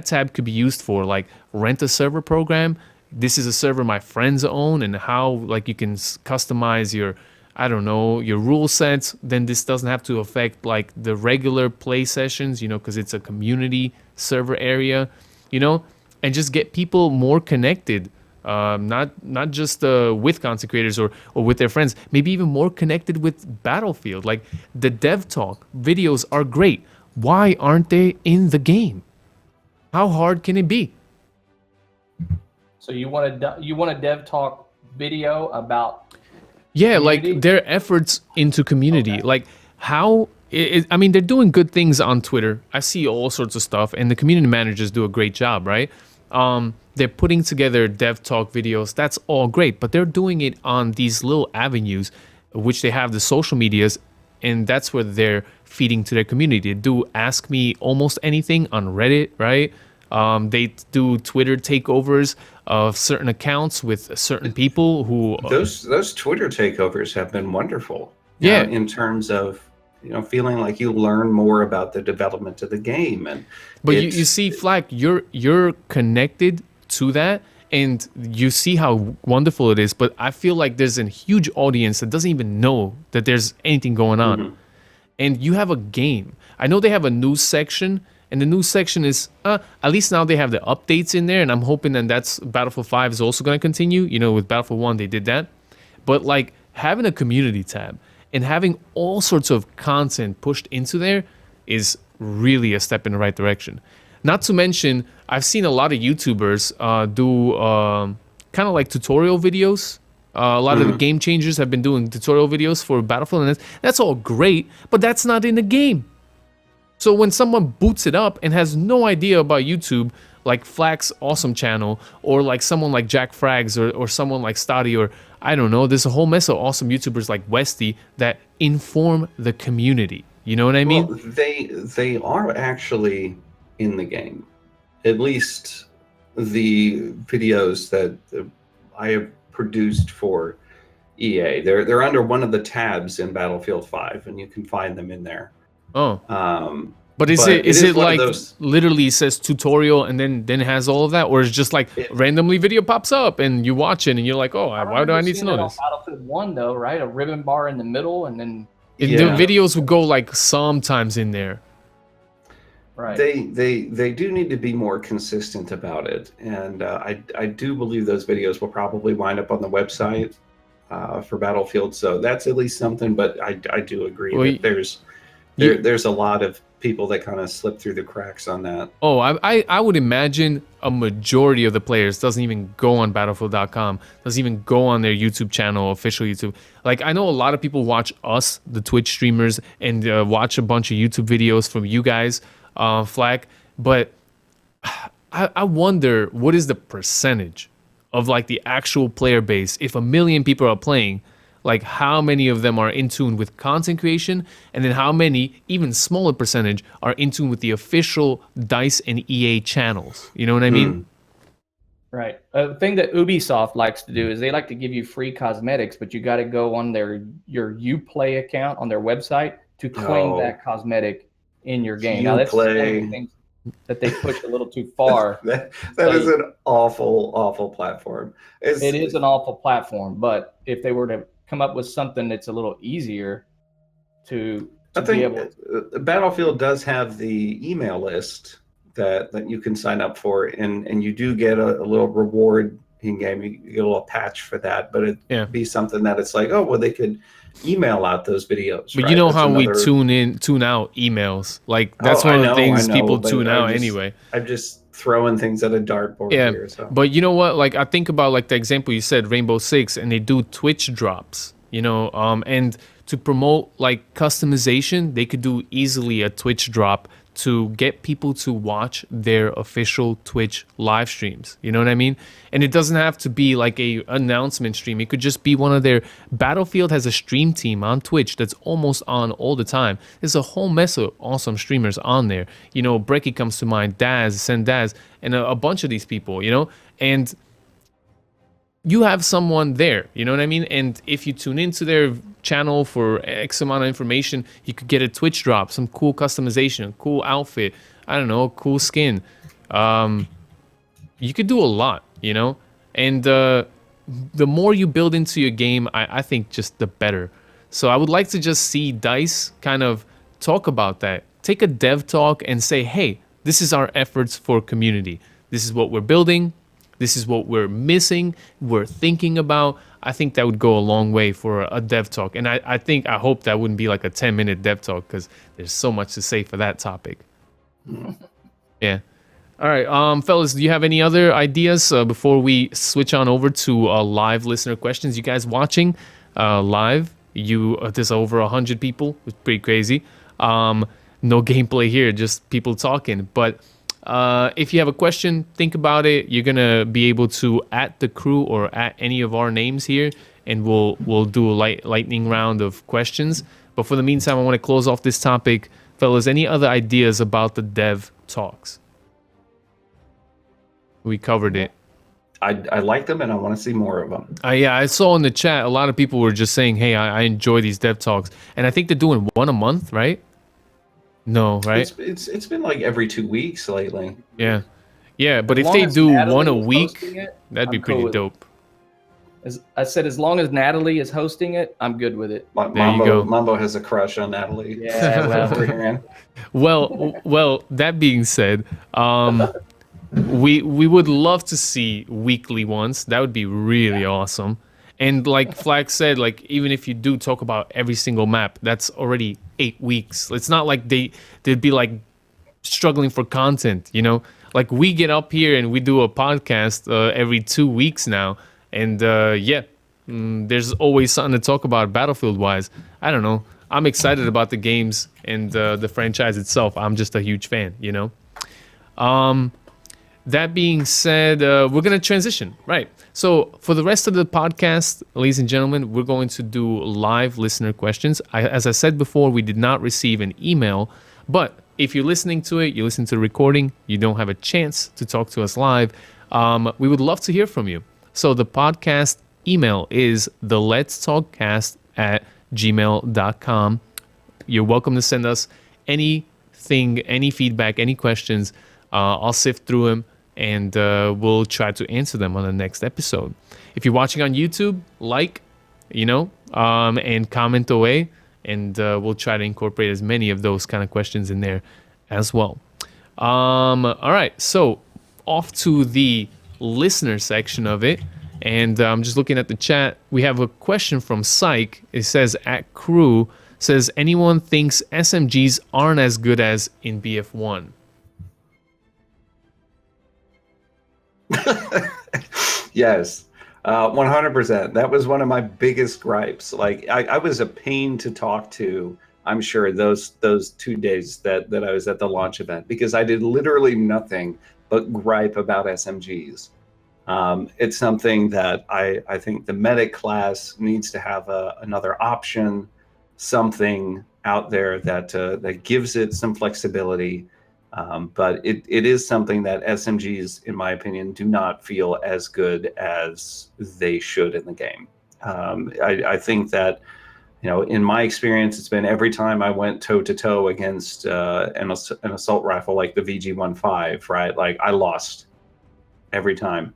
tab could be used for, like rent a server program. This is a server my friends own, and how like you can customize your, I don't know, your rule sets. Then this doesn't have to affect like the regular play sessions, because it's a community server area, and just get people more connected. Not just with content creators or with their friends, maybe even more connected with Battlefield. Like the dev talk videos are great. Why aren't they in the game? How hard can it be?
So you want a dev talk video about
community? Like their efforts into community. Okay. Like how I mean, they're doing good things on Twitter. I see all sorts of stuff, and the community managers do a great job, right? They're putting together dev talk videos. That's all great, but they're doing it on these little avenues, which they have the social medias, and that's where they're feeding to their community. They do Ask Me Almost Anything on Reddit, right? They do Twitter takeovers of certain accounts with certain people who...
Those Twitter takeovers have been wonderful.
Yeah.
In terms of, feeling like you learn more about the development of the game.
But you see, Flak, you're connected to that, and you see how wonderful it is. But I feel like there's a huge audience that doesn't even know that there's anything going on. Mm-hmm. And you have a game. I know they have a news section, and the news section is, at least now they have the updates in there, and I'm hoping that that's Battlefield 5 is also going to continue. With Battlefield 1, they did that. But like having a community tab and having all sorts of content pushed into there is really a step in the right direction. Not to mention, I've seen a lot of YouTubers do kind of like tutorial videos. A lot of the game changers have been doing tutorial videos for Battlefield, and that's all great, but that's not in the game. So when someone boots it up and has no idea about YouTube, like Flak's awesome channel, or like someone like Jack Frags, or someone like Stoddy, or I don't know, there's a whole mess of awesome YouTubers like Westy that inform the community. You know what I mean?
Well, they are actually in the game. At least the videos that I have produced for EA, they're under one of the tabs in Battlefield 5, and you can find them in there.
Oh. But is it like literally says tutorial and then it has all of that, or is just like randomly video pops up and you watch it and you're like, oh, why do I need to know this?
Battlefield 1 though, right? A ribbon bar in the middle, and then
the videos would go like sometimes in there.
Right.
They do need to be more consistent about it, and I do believe those videos will probably wind up on the website for Battlefield. So that's at least something. But I do agree that there's a lot of people that kind of slip through the cracks on that.
Oh, I would imagine a majority of the players doesn't even go on Battlefield.com, doesn't even go on their YouTube channel, official YouTube. Like, I know a lot of people watch us, the Twitch streamers, and watch a bunch of YouTube videos from you guys, Flak, but I wonder what is the percentage of like the actual player base. If 1 million people are playing, like how many of them are in tune with content creation, and then how many, even smaller percentage, are in tune with the official DICE and EA channels? You know what I mean?
Right. The thing that Ubisoft likes to do is they like to give you free cosmetics, but you got to go on your Uplay account on their website to claim that cosmetic in your game. Now that's one of the things that they push a little too far.
that is an awful platform.
It is an awful platform, but if they were to come up with something that's a little easier to be able to...
Battlefield does have the email list that you can sign up for, and you do get a little reward in game. You get a little patch for that, but it'd be something that it's like, oh well, they could email out those videos.
But right? You know how we tune out emails. Like that's one of the things people tune out anyway.
I'm just throwing things at a dartboard here. So.
But you know what? Like I think about like the example you said, Rainbow Six, and they do Twitch drops. And to promote like customization, they could do easily a Twitch drop to get people to watch their official Twitch live streams. You know what I mean? And it doesn't have to be like a announcement stream. It could just be one of their... Battlefield has a stream team on Twitch that's almost on all the time. There's a whole mess of awesome streamers on there. Brecky comes to mind, Daz, and a bunch of these people, and you have someone there, you know what I mean? And if you tune into their channel for X amount of information, you could get a Twitch drop, some cool customization, cool outfit, I don't know, cool skin. You could do a lot, you know? And the more you build into your game, I think just the better. So I would like to just see DICE kind of talk about that. Take a dev talk and say, hey, this is our efforts for community. This is what we're building. This is what we're missing, we're thinking about. I think that would go a long way for a dev talk. And I hope that wouldn't be like a 10-minute dev talk because there's so much to say for that topic. Yeah. All right, fellas, do you have any other ideas before we switch on over to live listener questions? You guys watching live, there's over 100 people, it's pretty crazy. No gameplay here, just people talking. But if you have a question, think about it. You're gonna be able to at the crew or at any of our names here, and we'll do a lightning round of questions. But for the meantime, I want to close off this topic, fellas. Any other ideas about the dev talks? We covered it.
I like them, and I want to see more of them.
Yeah, I saw in the chat a lot of people were just saying, "Hey, I enjoy these dev talks," and I think they're doing one a month, right? No, right?
It's been like every 2 weeks lately.
Yeah, but
As
if they
long as
do
Natalie
one a
is
week,
hosting it,
that'd be
I'm cool
pretty
with it.
dope.
As long as Natalie is hosting it, I'm good with it.
There you go.
Mambo has a crush on Natalie.
Yeah, well,
We're hearing.
Well. That being said, we would love to see weekly ones. That would be really awesome. And like Flak said, like even if you do talk about every single map, that's already 8 weeks. It's not like they'd be like struggling for content, you know? Like we get up here and we do a podcast every 2 weeks now, and there's always something to talk about Battlefield wise. I don't know. I'm excited about the games and the franchise itself. I'm just a huge fan, you know? That being said, we're going to transition, right? So for the rest of the podcast, ladies and gentlemen, we're going to do live listener questions. As I said before, we did not receive an email, but if you're listening to it, you listen to the recording, you don't have a chance to talk to us live, we would love to hear from you. So the podcast email is theletstalkcast@gmail.com. You're welcome to send us anything, any feedback, any questions. I'll sift through them and we'll try to answer them on the next episode. If you're watching on YouTube, and comment away, and we'll try to incorporate as many of those kind of questions in there as well. All right, so off to the listener section of it, and I'm just looking at the chat. We have a question from Psych. It says, at crew, says, anyone thinks SMGs aren't as good as in BF1?
Yes, 100%. That was one of my biggest gripes. Like I was a pain to talk to. I'm sure those 2 days that I was at the launch event, because I did literally nothing but gripe about SMGs. It's something that I think the medic class needs to have another option, something out there that gives it some flexibility. But it is something that SMGs, in my opinion, do not feel as good as they should in the game. I think that, in my experience, it's been every time I went toe-to-toe against an assault rifle like the VG-15, right? Like, I lost every time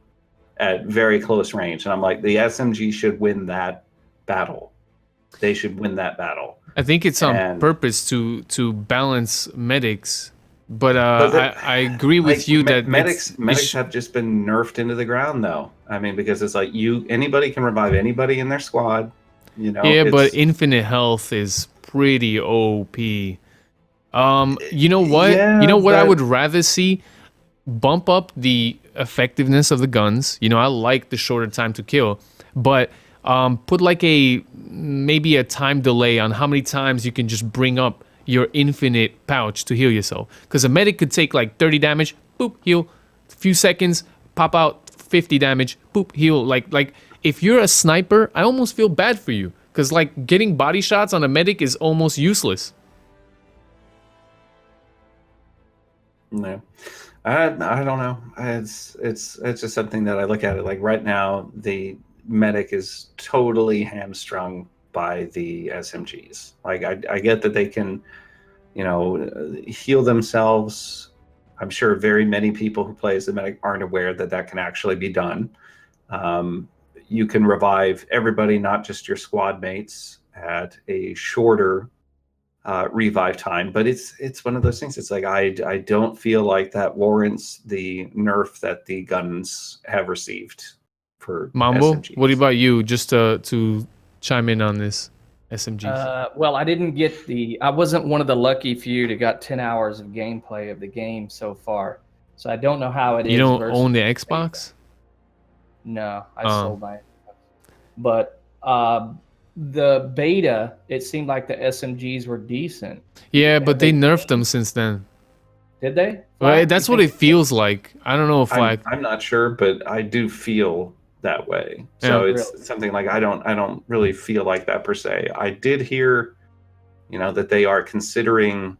at very close range. And I'm like, the SMG should win that battle. They should win that battle.
I think it's on purpose to balance medics. But I agree with you that
medics have just been nerfed into the ground, though. I mean, because it's like anybody can revive anybody in their squad.
Yeah, but infinite health is pretty OP. You know what?
Yeah,
I would rather see? Bump up the effectiveness of the guns. I like the shorter time to kill, but put like maybe a time delay on how many times you can just bring up your infinite pouch to heal yourself. Because a medic could take like 30 damage, boop, heal. A few seconds, pop out 50 damage, boop, heal. Like if you're a sniper, I almost feel bad for you. Because like getting body shots on a medic is almost useless.
No. I don't know. It's just something that I look at it like right now. The medic is totally hamstrung by the SMGs. Like I get that they can, heal themselves. I'm sure very many people who play as the medic aren't aware that that can actually be done. You can revive everybody, not just your squad mates, at a shorter revive time, but it's one of those things. It's like I don't feel like that warrants the nerf that the guns have received for
Mambo,
SMGs.
what about you? Just to chime in on this SMGs.
Well, I wasn't one of the lucky few that got 10 hours of gameplay of the game so far. So I don't know how it is.
You don't
versus
own the
beta.
Xbox?
No, I sold my. But the beta, it seemed like the SMGs were decent.
Yeah, but they nerfed them since then.
Did they?
Right,
Flak?
that's
You
what it
think-
feels like. I don't know if like
I'm not sure, but I do feel that way. So
Yeah.
it's
Really?
something like I don't really feel like that per se. I did hear, that they are considering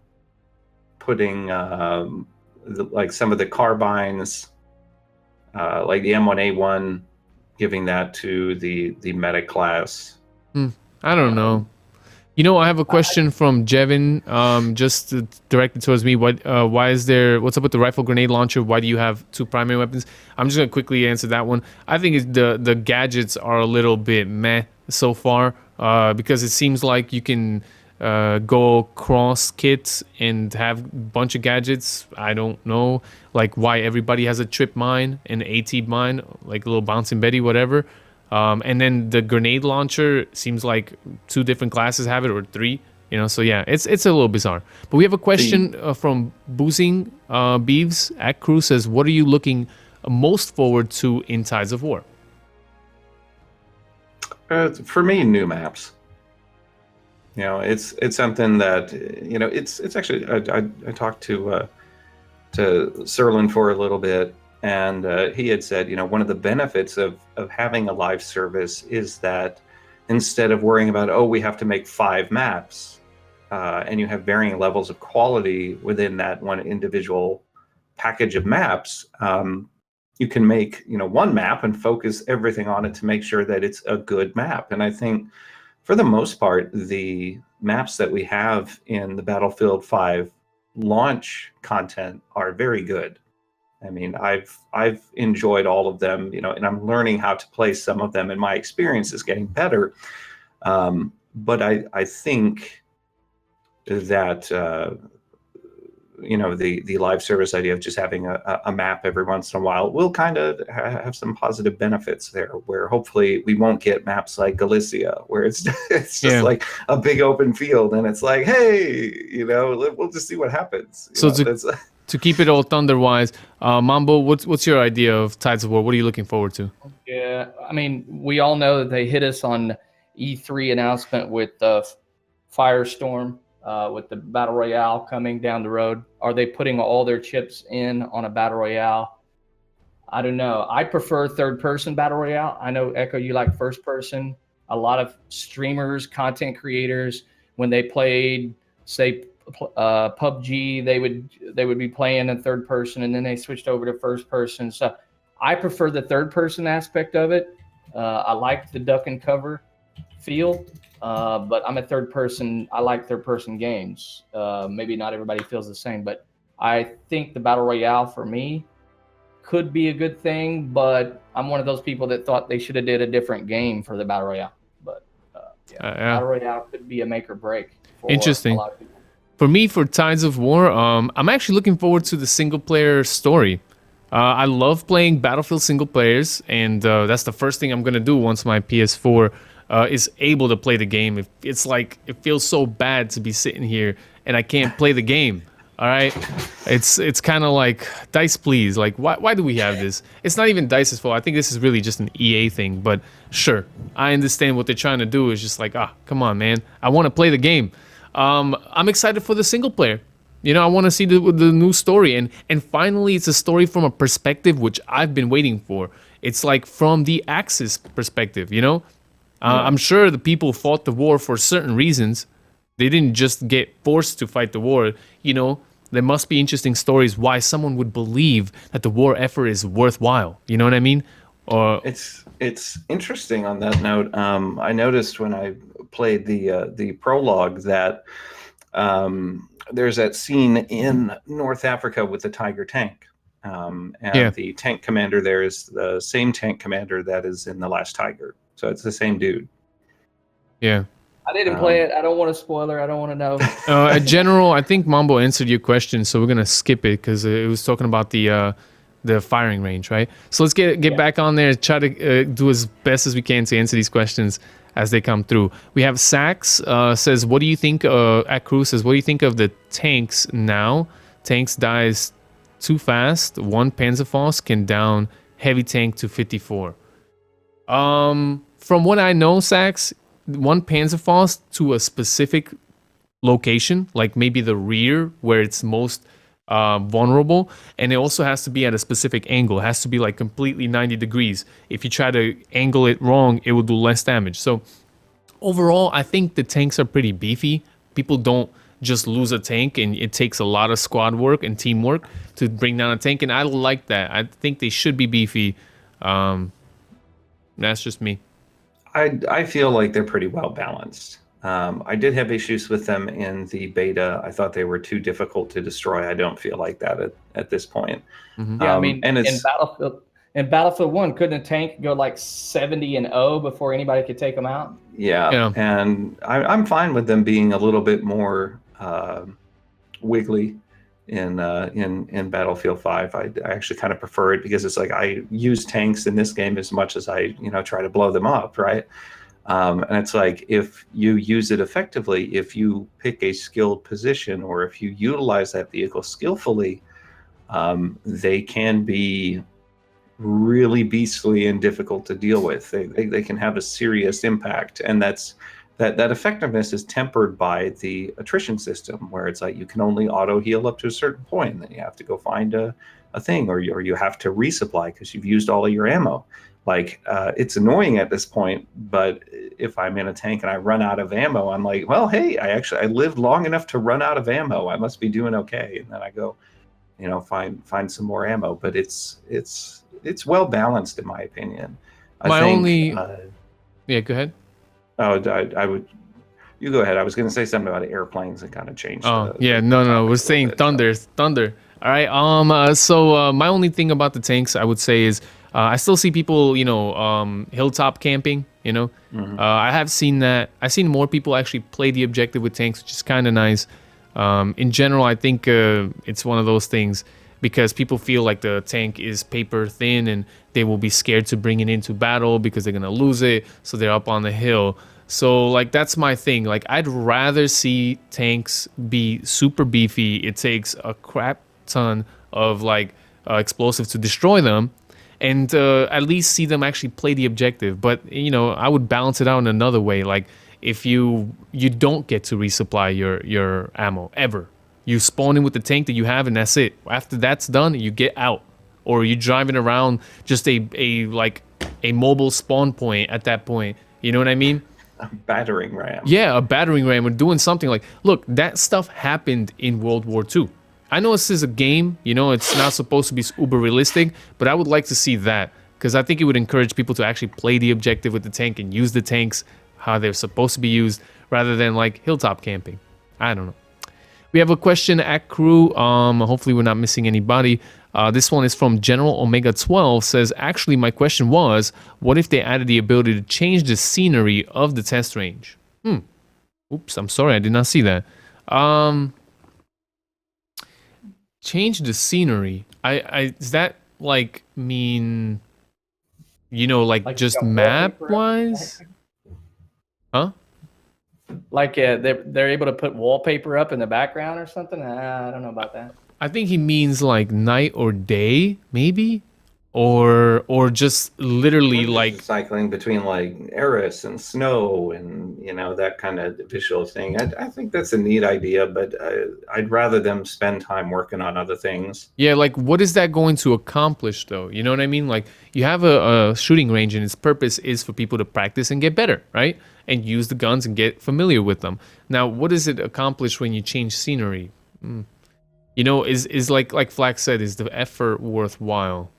putting like some of the carbines, like the M1A1, giving that to the medic class.
I don't know. I have a question from Jevin, just directed towards me. What's up with the rifle grenade launcher? Why do you have two primary weapons? I'm just gonna quickly answer that one. I think the gadgets are a little bit meh so far, because it seems like you can go cross kit and have a bunch of gadgets. I don't know, like why everybody has a trip mine and AT mine, like a little bouncing Betty, whatever. And then the grenade launcher seems like two different classes have it, or three. So yeah, it's a little bizarre. But we have a question from Boozing Beeves at Crew says, "What are you looking most forward to in Tides of War?"
For me, new maps. It's something that it's actually I talked to Serlin for a little bit. And he had said, one of the benefits of having a live service is that instead of worrying about, we have to make 5 maps, and you have varying levels of quality within that one individual package of maps, you can make, one map and focus everything on it to make sure that it's a good map. And I think for the most part, the maps that we have in the Battlefield 5 launch content are very good. I mean, I've enjoyed all of them, and I'm learning how to play some of them, and my experience is getting better. But I think that the live service idea of just having a map every once in a while will kind of have some positive benefits there, where hopefully we won't get maps like Galicia, where it's just like a big open field, and it's like, hey, we'll just see what happens.
To keep it all thunder-wise, Mambo, what's your idea of Tides of War? What are you looking forward to?
Yeah, I mean, we all know that they hit us on E3 announcement with Firestorm, with the Battle Royale coming down the road. Are they putting all their chips in on a Battle Royale? I don't know. I prefer third-person Battle Royale. I know, Echo, you like first-person. A lot of streamers, content creators, when they played, say, PUBG, they would be playing in third person, and then they switched over to first person. So I prefer the third person aspect of it. I like the duck and cover feel, but I'm a third person. I like third person games. Maybe not everybody feels the same, but I think the Battle Royale for me could be a good thing, but I'm one of those people that thought they should have did a different game for the Battle Royale. But Battle Royale could be a make or break for
Interesting.
a lot of people.
For me, for Tides of War, I'm actually looking forward to the single-player story. I love playing Battlefield single players, and that's the first thing I'm going to do once my PS4 is able to play the game. It's like, it feels so bad to be sitting here and I can't play the game. All right? It's kind of like, DICE, please. Like, why do we have this? It's not even DICE's fault. I think this is really just an EA thing, but sure. I understand what they're trying to do is just like, come on, man. I want to play the game. I'm excited for the single player. I want to see the new story, and finally, it's a story from a perspective which I've been waiting for. It's like from the Axis perspective. I'm sure the people fought the war for certain reasons. They didn't just get forced to fight the war. There must be interesting stories why someone would believe that the war effort is worthwhile. You know what I mean? Or
It's interesting on that note. I noticed when I played the prologue that there's that scene in North Africa with the Tiger tank, and the tank commander there is the same tank commander that is in The Last Tiger. So it's the same dude.
Yeah.
I didn't play it. I don't want a spoiler. I don't want to know.
General, I think Mambo answered your question, so we're gonna skip it because it was talking about the firing range, right? So let's get back on there. Try to do as best as we can to answer these questions as they come through. We have Sax says, "What do you think?" At Cruz says, "What do you think of the tanks now? Tanks dies too fast. One Panzerfaust can down heavy tank to 54." From what I know, Sax, one Panzerfaust to a specific location, like maybe the rear where it's most vulnerable, and it also has to be at a specific angle. It has to be like completely 90 degrees. If you try to angle it wrong, it will do less damage. So overall, I think the tanks are pretty beefy. People don't just lose a tank, and it takes a lot of squad work and teamwork to bring down a tank, and I like that. I think they should be beefy. That's just me.
I feel like they're pretty well balanced. I did have issues with them in the beta. I thought they were too difficult to destroy. I don't feel like that at this point.
Mm-hmm.
Yeah, I mean, and in Battlefield 1, couldn't a tank go like 70-0 before anybody could take them out?
Yeah. And I'm fine with them being a little bit more wiggly in Battlefield 5. I actually kind of prefer it because it's like I use tanks in this game as much as I try to blow them up, right? And it's like if you use it effectively, if you pick a skilled position or if you utilize that vehicle skillfully, they can be really beastly and difficult to deal with. They can have a serious impact, and that effectiveness is tempered by the attrition system, where it's like you can only auto heal up to a certain point, and then you have to go find a thing, or you have to resupply because you've used all of your ammo. Like it's annoying at this point, but if I'm in a tank and I run out of ammo, I'm like, well, hey, I lived long enough to run out of ammo. I must be doing okay. And then I go, find some more ammo. But it's well balanced in my opinion.
Yeah, go ahead.
Oh, I would. You go ahead. I was going to say something about airplanes and kind of change.
No. We're saying thunder. All right. So my only thing about the tanks, I would say, is I still see people, hilltop camping.
Mm-hmm.
I have seen that. I've seen more people actually play the objective with tanks, which is kind of nice. In general, I think it's one of those things because people feel like the tank is paper thin and they will be scared to bring it into battle because they're gonna lose it, so they're up on the hill. So like that's my thing. Like I'd rather see tanks be super beefy. It takes a crap ton of explosives to destroy them, and at least see them actually play the objective. But I would balance it out in another way. Like if you don't get to resupply your ammo ever, you spawn in with the tank that you have, and that's it. After that's done, you get out, or you're driving around just a mobile spawn point at that point. You know what I mean?
A battering ram.
Yeah, a battering ram. We're doing something like, look, that stuff happened in World War II. I know this is a game, it's not supposed to be uber realistic, but I would like to see that because I think it would encourage people to actually play the objective with the tank and use the tanks how they're supposed to be used rather than like hilltop camping. I don't know. We have a question at crew. Hopefully we're not missing anybody. This one is from General Omega 12. Says, actually, my question was, what if they added the ability to change the scenery of the test range? Oops, I'm sorry, I did not see that. Change the scenery. Does that mean, just map wise? Huh?
Like they're able to put wallpaper up in the background or something? I don't know about that.
I think he means like night or day, maybe, or just literally like
cycling between like Eris and snow and that kind of visual thing. I think that's a neat idea, but I'd rather them spend time working on other things.
Yeah, like what is that going to accomplish though? You know what I mean? Like you have a shooting range and its purpose is for people to practice and get better, right? And use the guns and get familiar with them. Now, what does it accomplish when you change scenery? Is like Flak said, is the effort worthwhile?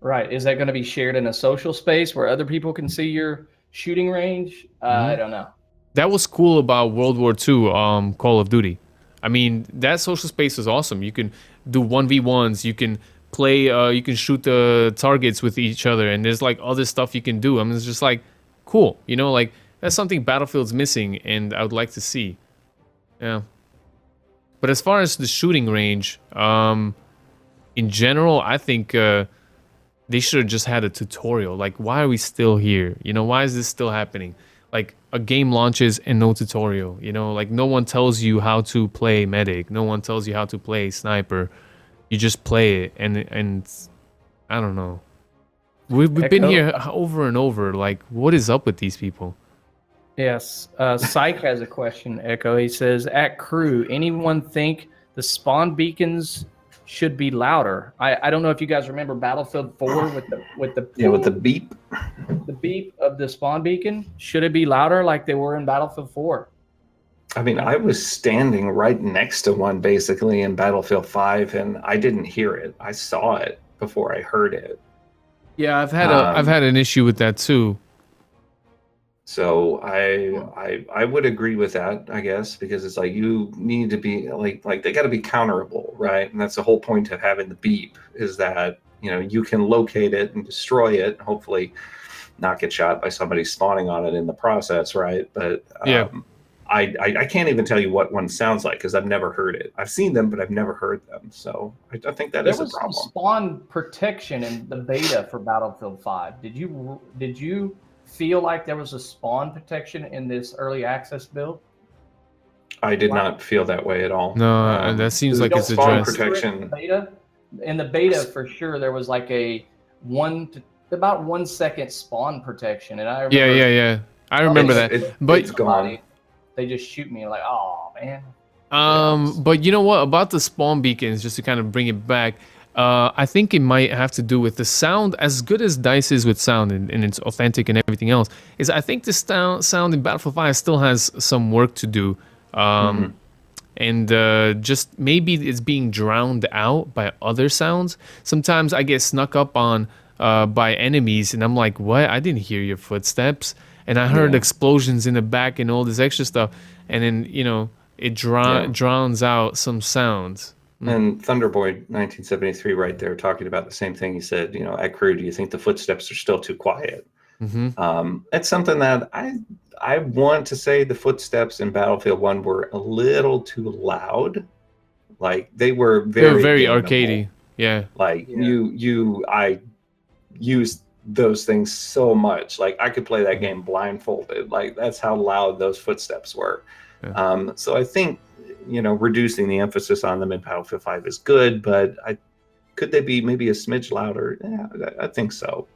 Right. Is that going to be shared in a social space where other people can see your shooting range? I don't know.
That was cool about World War II, Call of Duty. I mean, that social space is awesome. You can do 1v1s, you can play, you can shoot the targets with each other, and there's like other stuff you can do. I mean, it's just like cool, like that's something Battlefield's missing, and I would like to see. Yeah. But as far as the shooting range, in general, I think they should have just had a tutorial. Like, why are we still here? Why is this still happening? Like, a game launches and no tutorial. Like, no one tells you how to play medic. No one tells you how to play sniper. You just play it, and I don't know. We've been here over and over. Like, what is up with these people?
Yes. Psych has a question, Echo. He says, at crew, anyone think the spawn beacons should be louder? I don't know if you guys remember Battlefield 4 with the
beep.
The beep of the spawn beacon. Should it be louder like they were in Battlefield 4?
I mean, I was standing right next to one basically in Battlefield 5, and I didn't hear it. I saw it before I heard it.
Yeah, I've had an issue with that too.
So I would agree with that, I guess, because it's like you need to be like they got to be counterable, right? And that's the whole point of having the beep, is that you can locate it and destroy it, and hopefully not get shot by somebody spawning on it in the process, right? But
yeah.
I can't even tell you what one sounds like because I've never heard it. I've seen them, but I've never heard them. So I think that is a problem.
There was spawn protection in the beta for Battlefield 5. Did you feel like there was a spawn protection in this early access build?
I did not feel that way at all.
No, that seems like it's
spawn
addressed.
protection.
In the beta, for sure, there was like about 1 second spawn protection, and I remember.
Yeah. I remember that. But
it's gone.
They just shoot me like, oh man.
But you know what about the spawn beacons? Just to kind of bring it back. I think it might have to do with the sound. As good as DICE is with sound and it's authentic and everything else, is I think the sound in Battlefield 5 still has some work to do. And just maybe it's being drowned out by other sounds. Sometimes I get snuck up on by enemies, and I'm like, what? I didn't hear your footsteps. And I heard explosions in the back and all this extra stuff. And then, it drowns out some sounds.
And Thunderboy 1973 right there talking about the same thing. He said, at crew, do you think the footsteps are still too quiet? It's something that I want to say the footsteps in Battlefield 1 were a little too loud. Like they were very
arcadey. Yeah.
Like I used those things so much. Like I could play that game blindfolded. Like that's how loud those footsteps were. Yeah. So I think reducing the emphasis on them in Battlefield 5 is good, but could they be maybe a smidge louder? Yeah, I think so.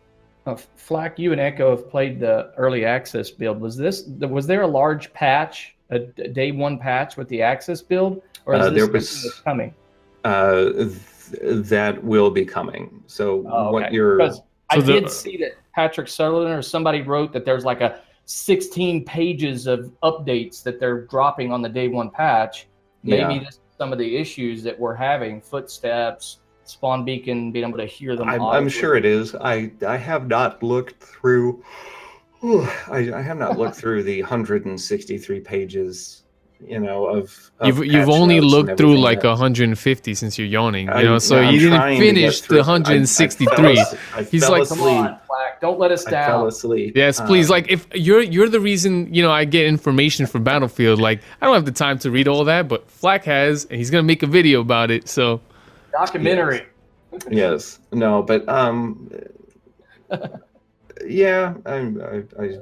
Flak, you and Echo have played the early access build. Was there a large patch, a day one patch with the access build, or is this coming?
That will be coming. So what you're...
Because I did see that Patrick Sutherland or somebody wrote that there's like a 16 pages of updates that they're dropping on the day one patch. Maybe this is some of the issues that we're having, footsteps, spawn beacon, being able to hear them.
I'm sure it is. I have not looked through. I have not looked through the 163 pages. Of
you've only looked through like 150 since you're yawning. So you didn't finish the 163. He's like,
come on, Flak, don't let us down.
I fell asleep.
Yes, please. Like if you're the reason I get information for Battlefield. Like I don't have the time to read all that, but Flak has, and he's gonna make a video about it. So
documentary.
Yes. No, but yeah, I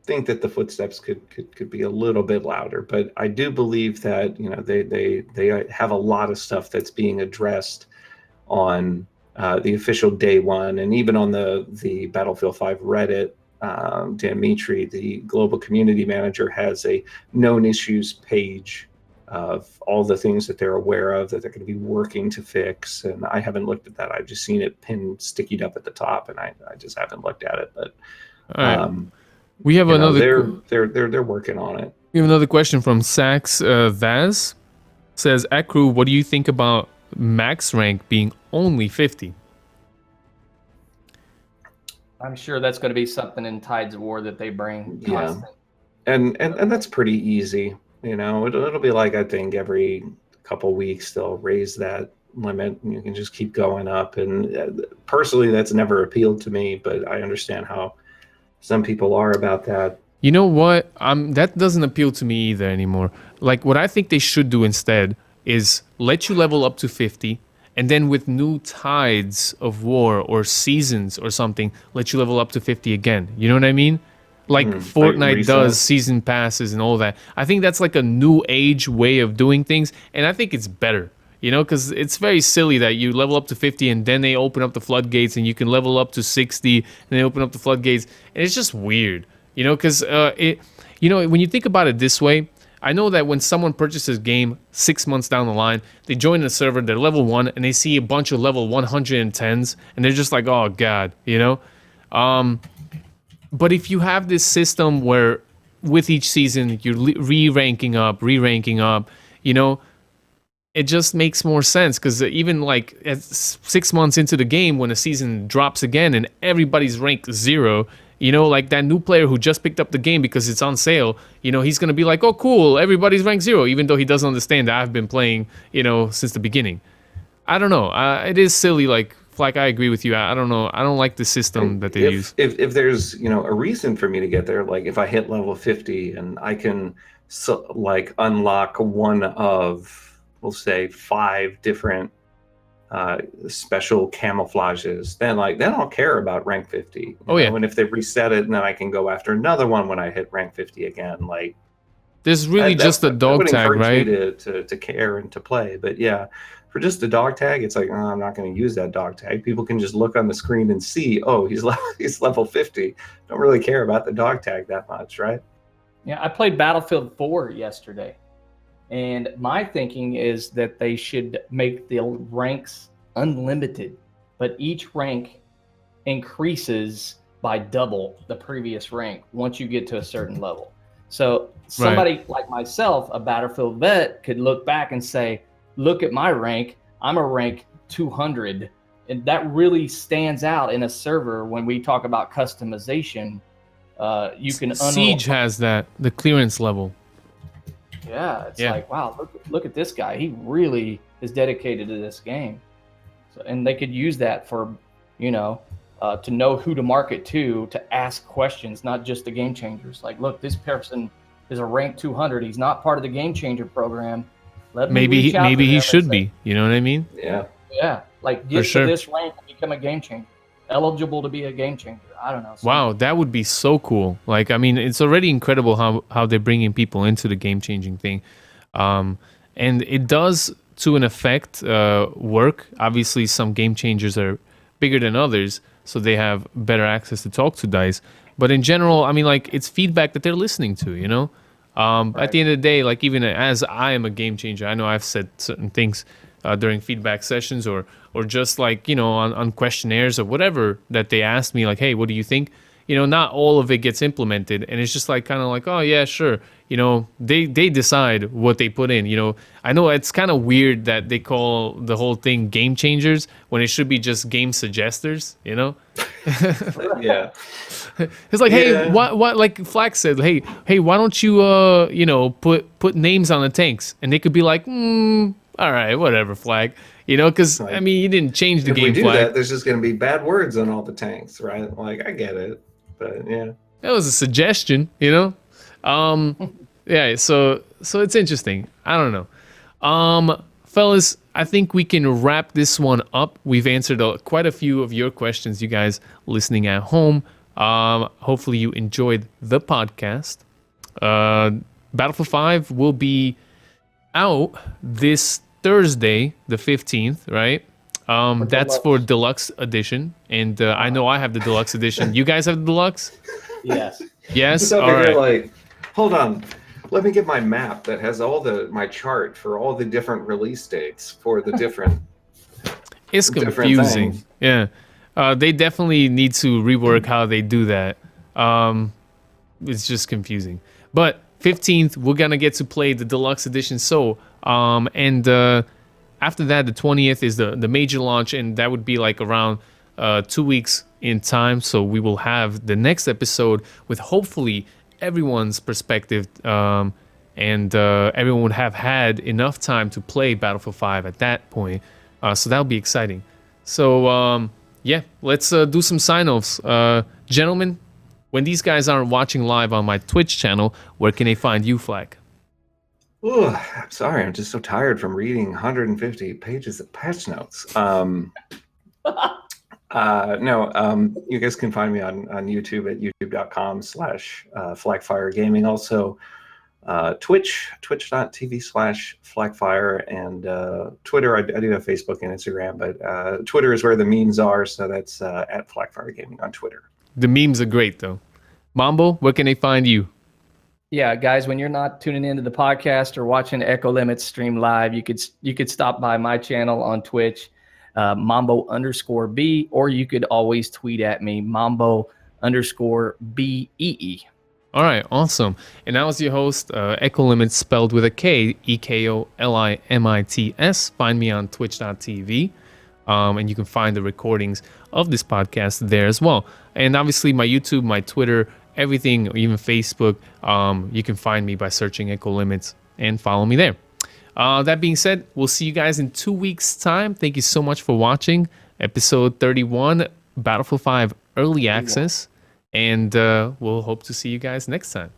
think that the footsteps could be a little bit louder, but I do believe that they have a lot of stuff that's being addressed on the official day one, and even on the Battlefield 5 Reddit. Dan Mitri, the global community manager, has a known issues page of all the things that they're aware of that they're going to be working to fix. And I haven't looked at that. I've just seen it pinned, stickied up at the top, and I just haven't looked at it. But
we have another.
They're working on it.
We have another question from Sax Vaz. says, at Crew, what do you think about max rank being only 50?
I'm sure that's going to be something in Tides of War that they bring constant.
And that's pretty easy. It'll be like, I think every couple weeks they'll raise that limit and you can just keep going up. And personally, that's never appealed to me, but I understand how some people are about that.
You know what? That doesn't appeal to me either anymore. Like, what I think they should do instead is let you level up to 50, and then with new tides of war or seasons or something, let you level up to 50 again. You know what I mean? Like Fortnite does season passes and all that. I think that's like a new age way of doing things, and I think it's better. Because it's very silly that you level up to 50 and then they open up the floodgates and you can level up to 60 and they open up the floodgates, and it's just weird. Because when you think about it this way, I know that when someone purchases a game 6 months down the line, they join a server, they're level 1, and they see a bunch of level 110s, and they're just like, oh, God, But if you have this system where with each season you're re-ranking up, it just makes more sense, because even like at 6 months into the game, when a season drops again and everybody's rank 0, like that new player who just picked up the game because it's on sale, he's going to be like, oh, cool, everybody's rank 0, even though he doesn't understand that I've been playing, since the beginning. I don't know. It is silly. Like, Flak, I agree with you. I don't know. I don't like the system that they use.
If there's, a reason for me to get there, like if I hit level 50 and I can unlock one of, we'll say, 5 different special camouflages, then I'll care about rank 50. And if they reset it, then I can go after another one when I hit rank 50 again. Like,
there's really just a dog tag, right?
Me to care and to play. But yeah, for just a dog tag, it's like, I'm not going to use that dog tag. People can just look on the screen and see, oh, he's level 50. Don't really care about the dog tag that much, right?
Yeah, I played Battlefield 4 yesterday. And my thinking is that they should make the ranks unlimited, but each rank increases by double the previous rank once you get to a certain level. So somebody like myself, a Battlefield vet, could look back and say, look at my rank, I'm a rank 200. And that really stands out in a server when we talk about customization. You can
Siege has that, the clearance level.
Yeah, it's like, wow, look at this guy. He really is dedicated to this game. So, and they could use that for, to know who to market to ask questions, not just the game changers. Like, look, this person is a rank 200. He's not part of the game changer program.
Maybe he should be. You know what I mean?
Yeah.
Yeah. Like, get to this rank and become a game changer. Eligible to be a game changer. I don't know.
Wow, that would be so cool. Like, I mean, it's already incredible how they're bringing people into the game changing thing, and it does to an effect work. Obviously, some game changers are bigger than others, so they have better access to talk to DICE. But in general, I mean, like, it's feedback that they're listening to. At the end of the day, like, even as I am a game changer, I know I've said certain things during feedback sessions or just like, on questionnaires or whatever that they asked me, like, hey, what do you think? Not all of it gets implemented, and it's just like kind of like, oh yeah, sure. They decide what they put in. I know it's kind of weird that they call the whole thing game changers when it should be just game suggesters.
Yeah.
It's like, hey, what? Like Flak said, hey, why don't you put names on the tanks, and they could be like, all right, whatever, Flak. Because I mean, you didn't change the game.
If we do
Flak.
that, there's just going to be bad words on all the tanks, right? Like, I get it, but yeah.
That was a suggestion, Yeah, so it's interesting. I don't know. Fellas, I think we can wrap this one up. We've answered quite a few of your questions, you guys listening at home. Hopefully you enjoyed the podcast. Battlefield 5 will be out this Thursday, the 15th, right? That's for Deluxe Edition. And I know I have the Deluxe Edition. You guys have the Deluxe?
Yes.
Yes?
All
right.
Like, hold on. Let me get my map that has my chart for all the different release dates for the different.
It's confusing. Yeah. They definitely need to rework how they do that. It's just confusing. But 15th, we're gonna get to play the deluxe edition. So, after that, the 20th is the major launch, and that would be like around 2 weeks in time. So we will have the next episode with hopefully everyone's perspective, and everyone would have had enough time to play Battlefield 5 at that point. So that'll be exciting. So yeah, let's do some sign-offs, gentlemen. When these guys aren't watching live on my Twitch channel, where can they find you, Flak?
Oh, I'm sorry. I'm just so tired from reading 150 pages of patch notes. You guys can find me on YouTube at youtube.com/Flakfire Gaming. Also, twitch.tv/Flakfire, and Twitter. I do have Facebook and Instagram, but Twitter is where the memes are. So that's at Flakfire Gaming on Twitter.
The memes are great, though. Mambo, where can they find you?
Yeah, guys, when you're not tuning into the podcast or watching Echo Limits stream live, you could stop by my channel on Twitch, Mambo_B, or you could always tweet at me, Mambo_BEE.
All right, awesome. And I was your host, Echo Limits, spelled with a K, EKOLIMITS. Find me on twitch.tv. And you can find the recordings of this podcast there as well. And obviously my YouTube, my Twitter, everything, even Facebook, you can find me by searching Echo Limits and follow me there. That being said, we'll see you guys in 2 weeks' time. Thank you so much for watching episode 31, Battlefield 5 Early Access. And we'll hope to see you guys next time.